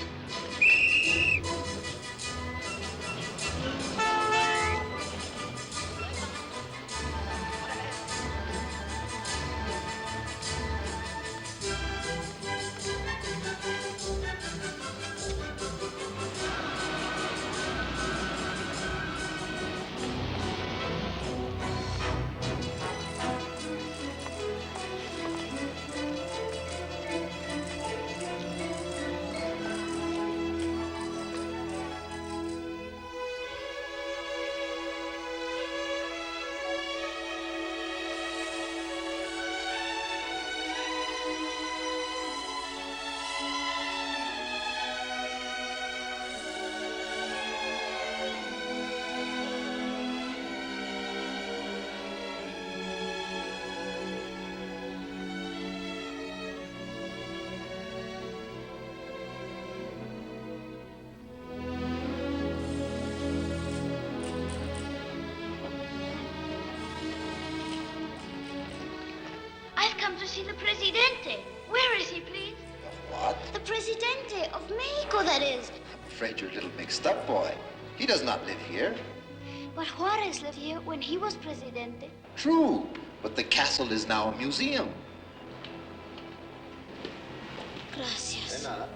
E: I've come to see the Presidente. Where is he, please?
J: What?
E: The Presidente of Mexico, that is.
J: I'm afraid you're a little mixed up, boy. He does not live here.
E: But Juarez lived here when he was Presidente.
J: True, but the castle is now a museum.
E: Gracias.
J: De nada.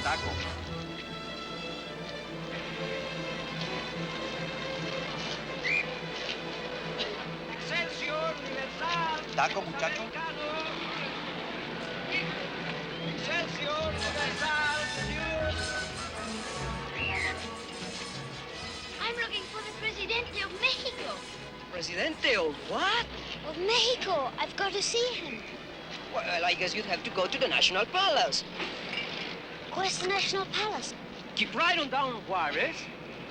S: Taco. Excelsior Universal.
L: Taco, muchacho.
S: Excelsior Universal, señor.
E: I'm looking for the Presidente of Mexico.
T: Presidente of what?
E: Of Mexico. I've got to see him.
T: Well, I guess you'd have to go to the National Palace.
E: Where's the National Palace?
T: Keep right on down Juarez,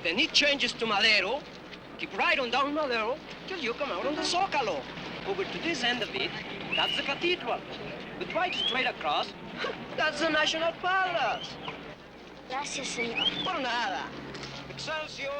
T: then it changes to Madero. Keep right on down Madero till you come out on the Zócalo. Over to this end of it, that's the cathedral. But right straight across, that's the National Palace.
E: Gracias, senor.
T: Por nada. Excelsior.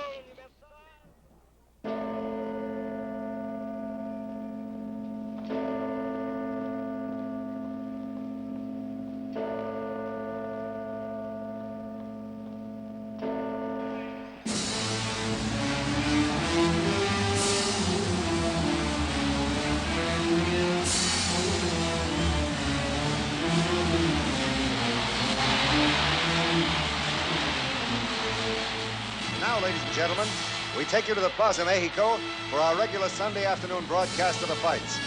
N: Now, ladies and gentlemen, we take you to the Plaza Mexico for our regular Sunday afternoon broadcast of the fights.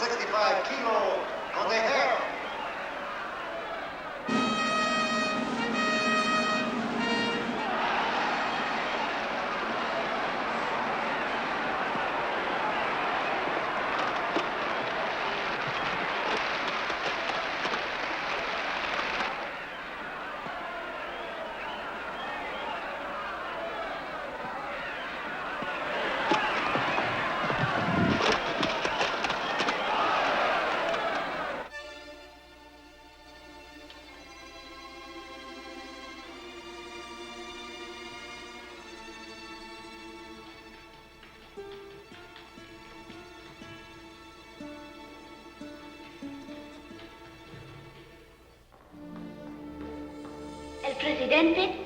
N: 165 kilo Cordero.
E: El presidente.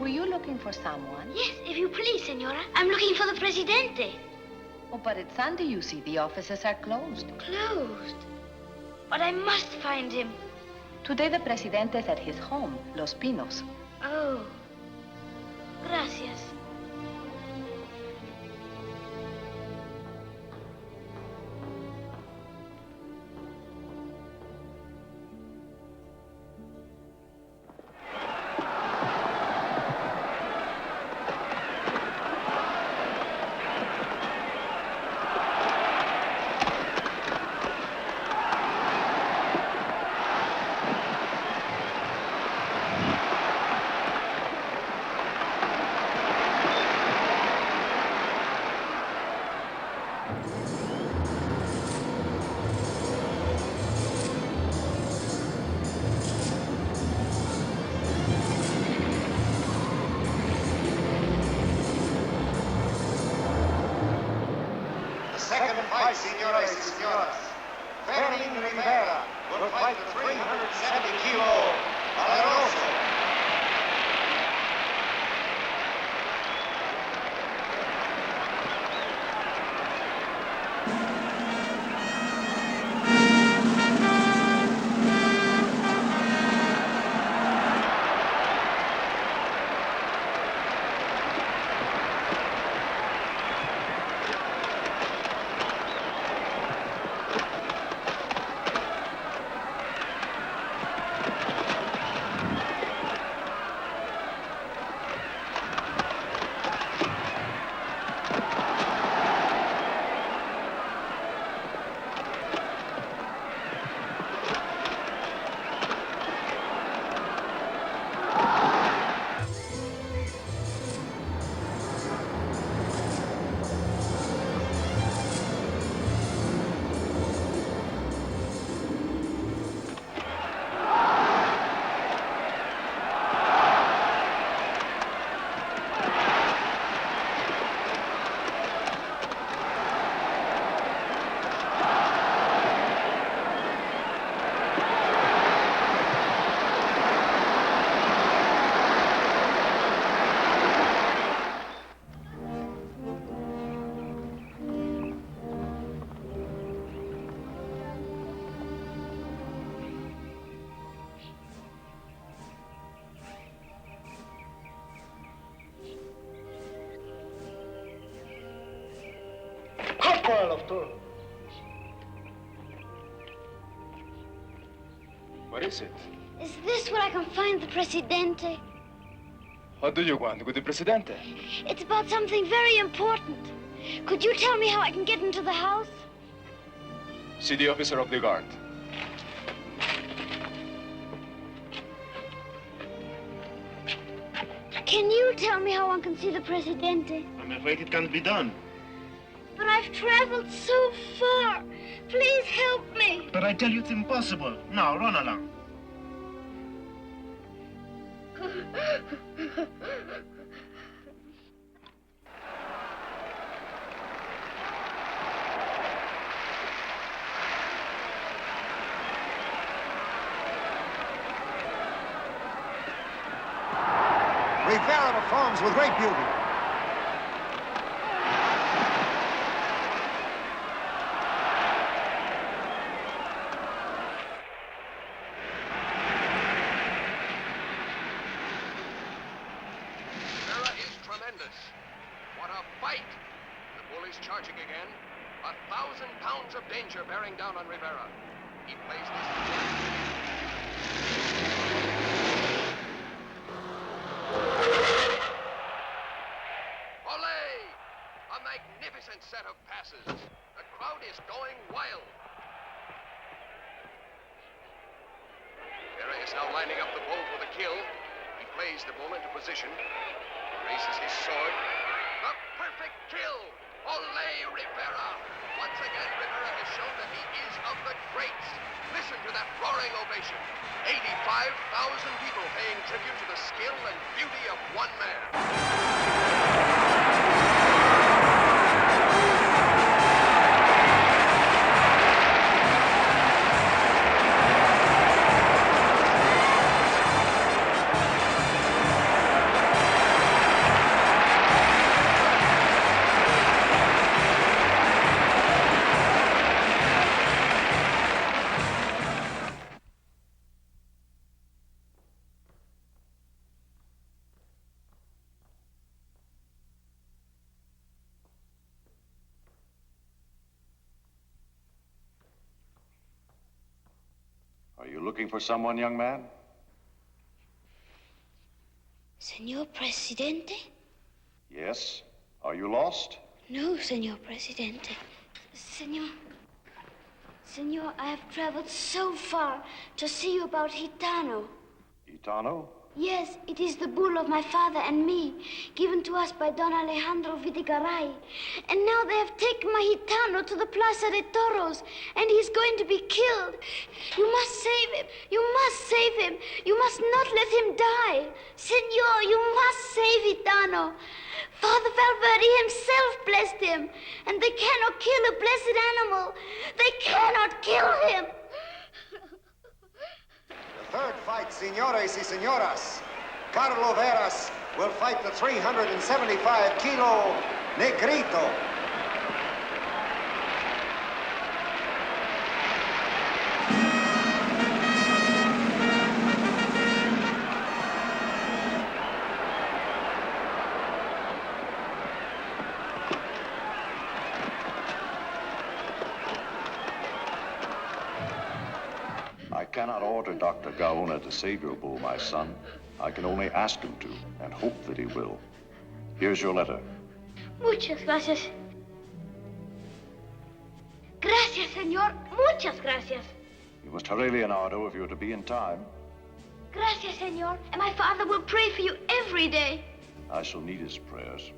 G: Were you looking for someone?
E: Yes, if you please, senora. I'm looking for the presidente.
G: Oh, but it's Sunday, you see. The offices are closed.
E: Closed. But I must find him.
G: Today, the presidente is at his home, Los Pinos.
E: Oh. Gracias.
N: Second fight, señoras y señoras. Fermín Rivera will fight the 370 kilo Valeroso.
L: What is it?
E: Is this where I can find the presidente?
L: What do you want with the presidente?
E: It's about something very important. Could you tell me how I can get into the house?
L: See the officer of the guard.
E: Can you tell me how one can see the presidente?
D: I'm afraid it can't be done.
E: But I've traveled so far. Please help me.
D: But I tell you it's impossible. Now, run along.
N: Rivera performs with great beauty.
J: Rivera is tremendous. What a fight! The bull is charging again. 1,000 pounds of danger bearing down on Rivera. He plays this. Olé! A magnificent set of passes. The crowd is going wild. Rivera is now lining up the bull for the kill. He plays the bull into position. Raises his sword. The perfect kill! Olé, Rivera! Once again, Rivera has shown that he is of the greats. Listen to that roaring ovation. 85,000 people paying tribute to the skill and beauty of one man.
U: Are you looking for someone, young man?
E: Señor Presidente?
U: Yes. Are you lost?
E: No, Señor Presidente. Señor, I have traveled so far to see you about Gitano.
U: Gitano?
E: Yes, it is the bull of my father and me, given to us by Don Alejandro Videgaray. And now they have taken my Gitano to the Plaza de Toros, and he's going to be killed. You must save him. You must save him. You must not let him die. Senor, you must save Gitano. Father Valverde himself blessed him, and they cannot kill a blessed animal. They cannot kill him.
N: Third fight, señores y señoras. Carlo Veras will fight the 375-kilo Negrito.
U: I cannot order Dr. Gaona to save your bull, my son. I can only ask him to, and hope that he will. Here's your letter.
E: Muchas gracias. Gracias, señor. Muchas gracias.
U: You must hurry, Leonardo, if you're to be in time.
E: Gracias, señor. And my father will pray for you every day.
U: I shall need his prayers.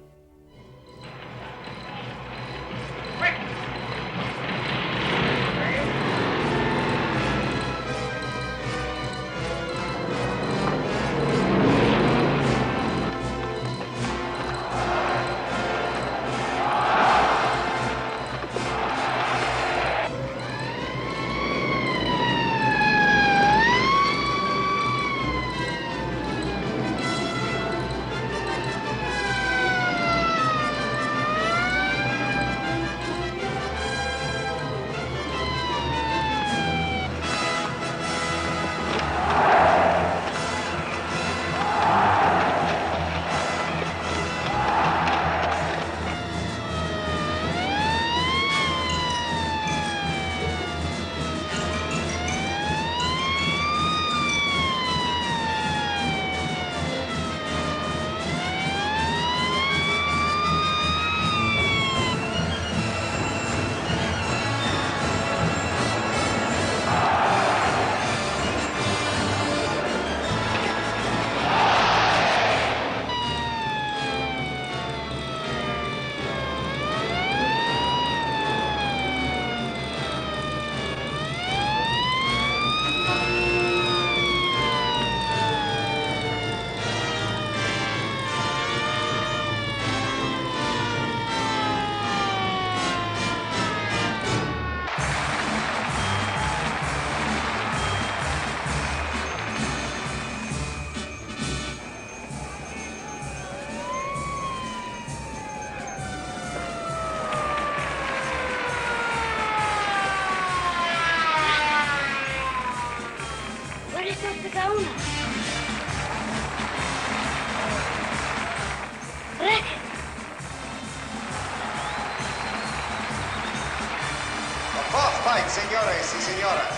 N: fight, senores y señoras.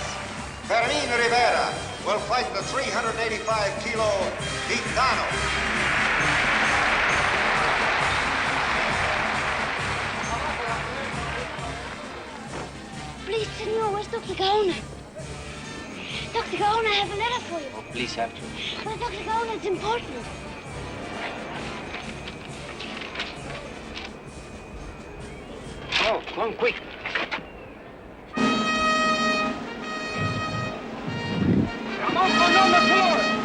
N: Fermin Rivera will fight the 385-kilo Gitano.
E: Please, senor, where's Dr. Gaona? Dr. Gaona, I have a letter for you.
K: Oh, please, have to.
E: But Dr. Gaona, it's important.
K: Oh, come on, quick.
S: Come on the floor.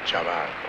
D: Chamaco.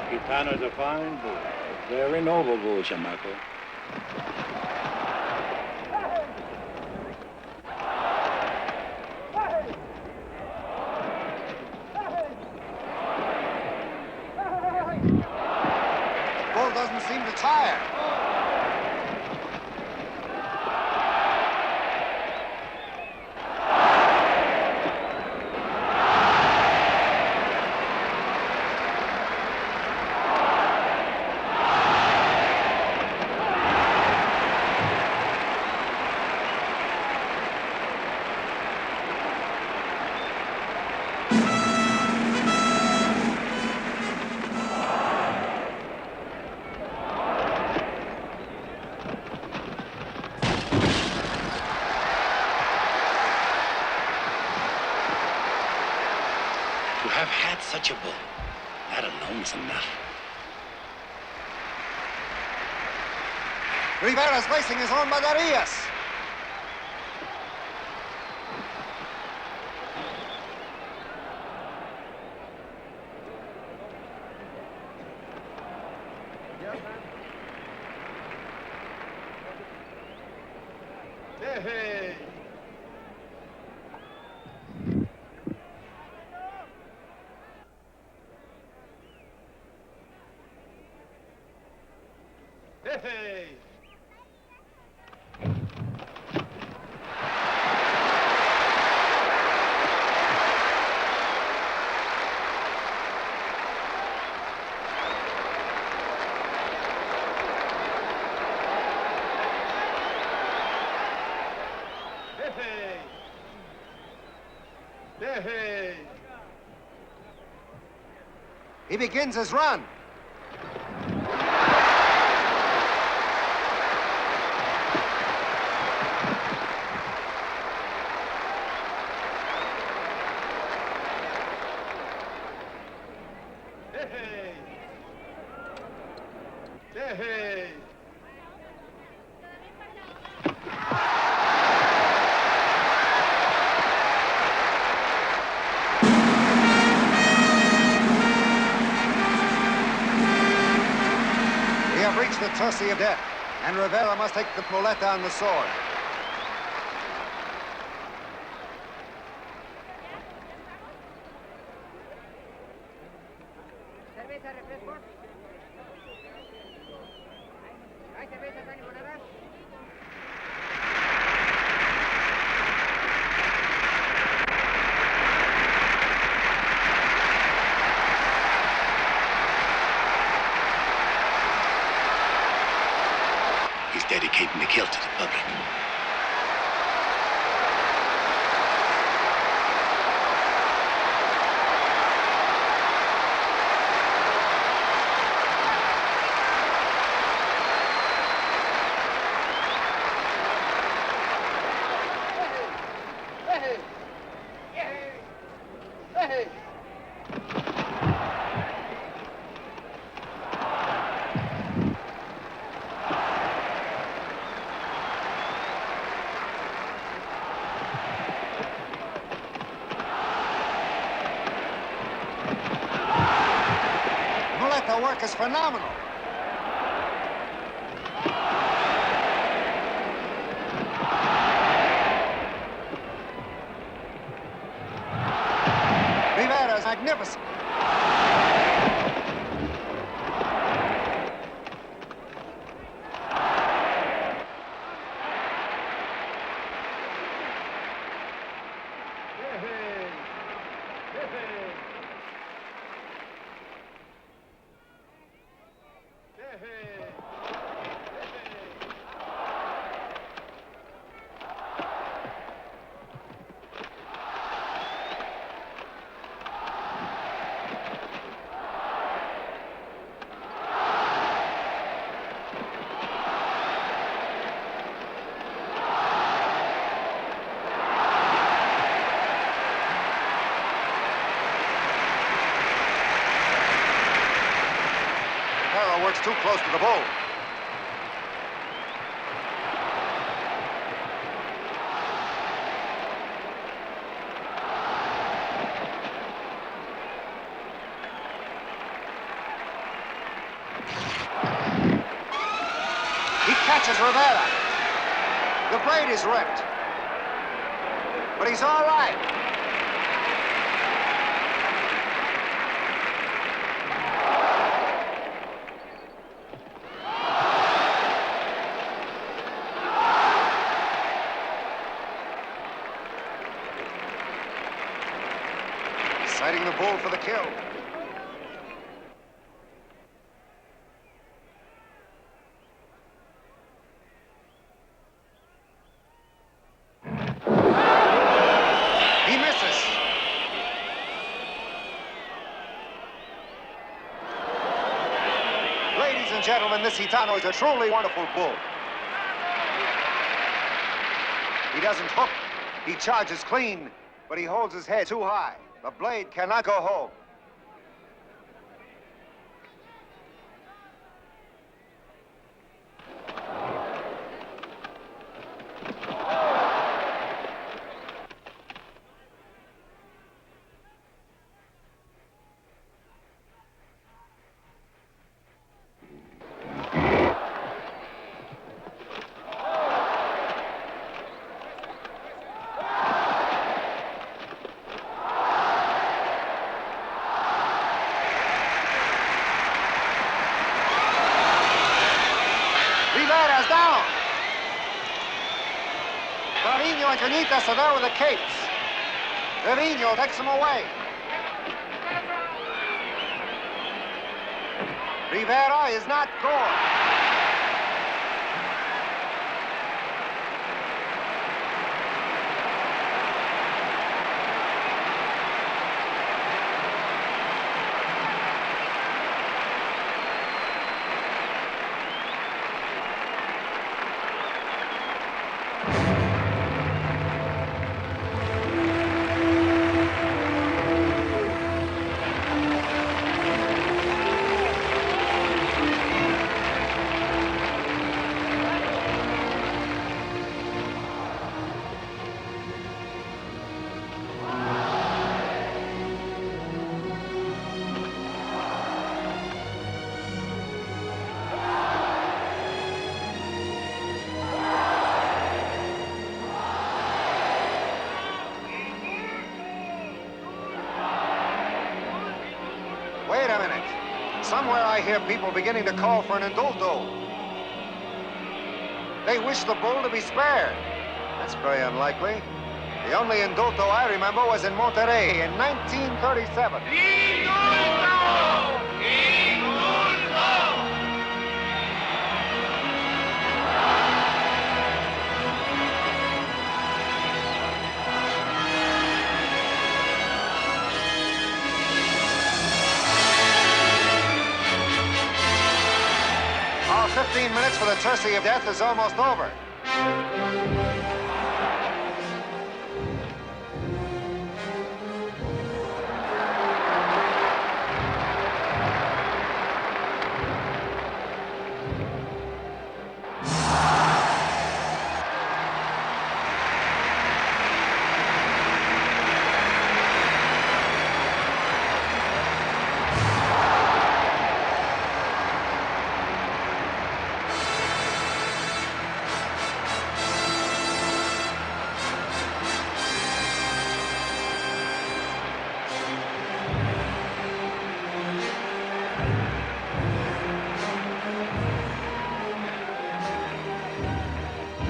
P: Gitano's a fine bull. A very noble bull, Chamaco.
N: The bull doesn't seem to tire.
D: have had such a bull. That alone is enough.
N: Rivera's racing his own Badarias.
S: Hey. Hey.
N: He begins his run.
S: Hey.
N: We have reached the Tossi of death, and Rivera must take the muleta and the sword.
D: He's dedicating the kill to the public.
N: Muleta work is phenomenal. Rivera is magnificent. Rivera works too close to the bull. He catches Rivera. The blade is ripped. But he's all right. Sighting the bull for the kill. He misses. Ladies and gentlemen, this Gitano is a truly wonderful bull. He doesn't hook. He charges clean, but he holds his head too high. The blade cannot go home. Rivera's down. Trevino and Canitas are there with the capes. Trevino takes them away. Rivera is not gone. Wait a minute. Somewhere I hear people beginning to call for an indulto. They wish the bull to be spared. That's very unlikely. The only indulto I remember was in Monterrey in 1937. Our 15 minutes for the Terci of Death is almost over.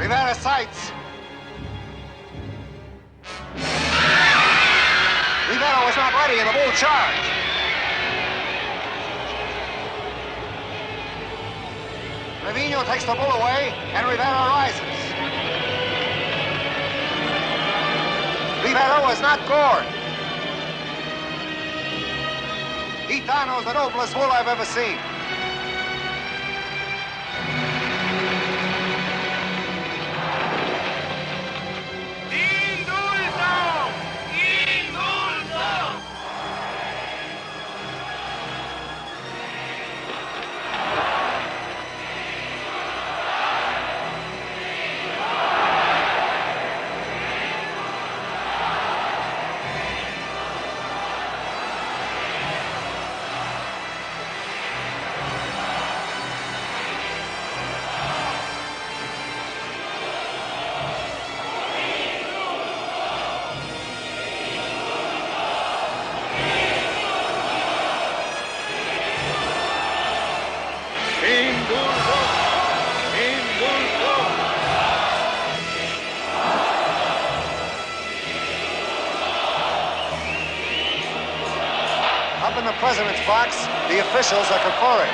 N: Rivera sights. Rivera was not ready and the bull charged. Trevino takes the bull away and Rivera rises. Rivera was not gored. Gitano's the noblest bull I've ever seen. Up in the president's box, the officials are conferring.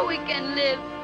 M: we can live.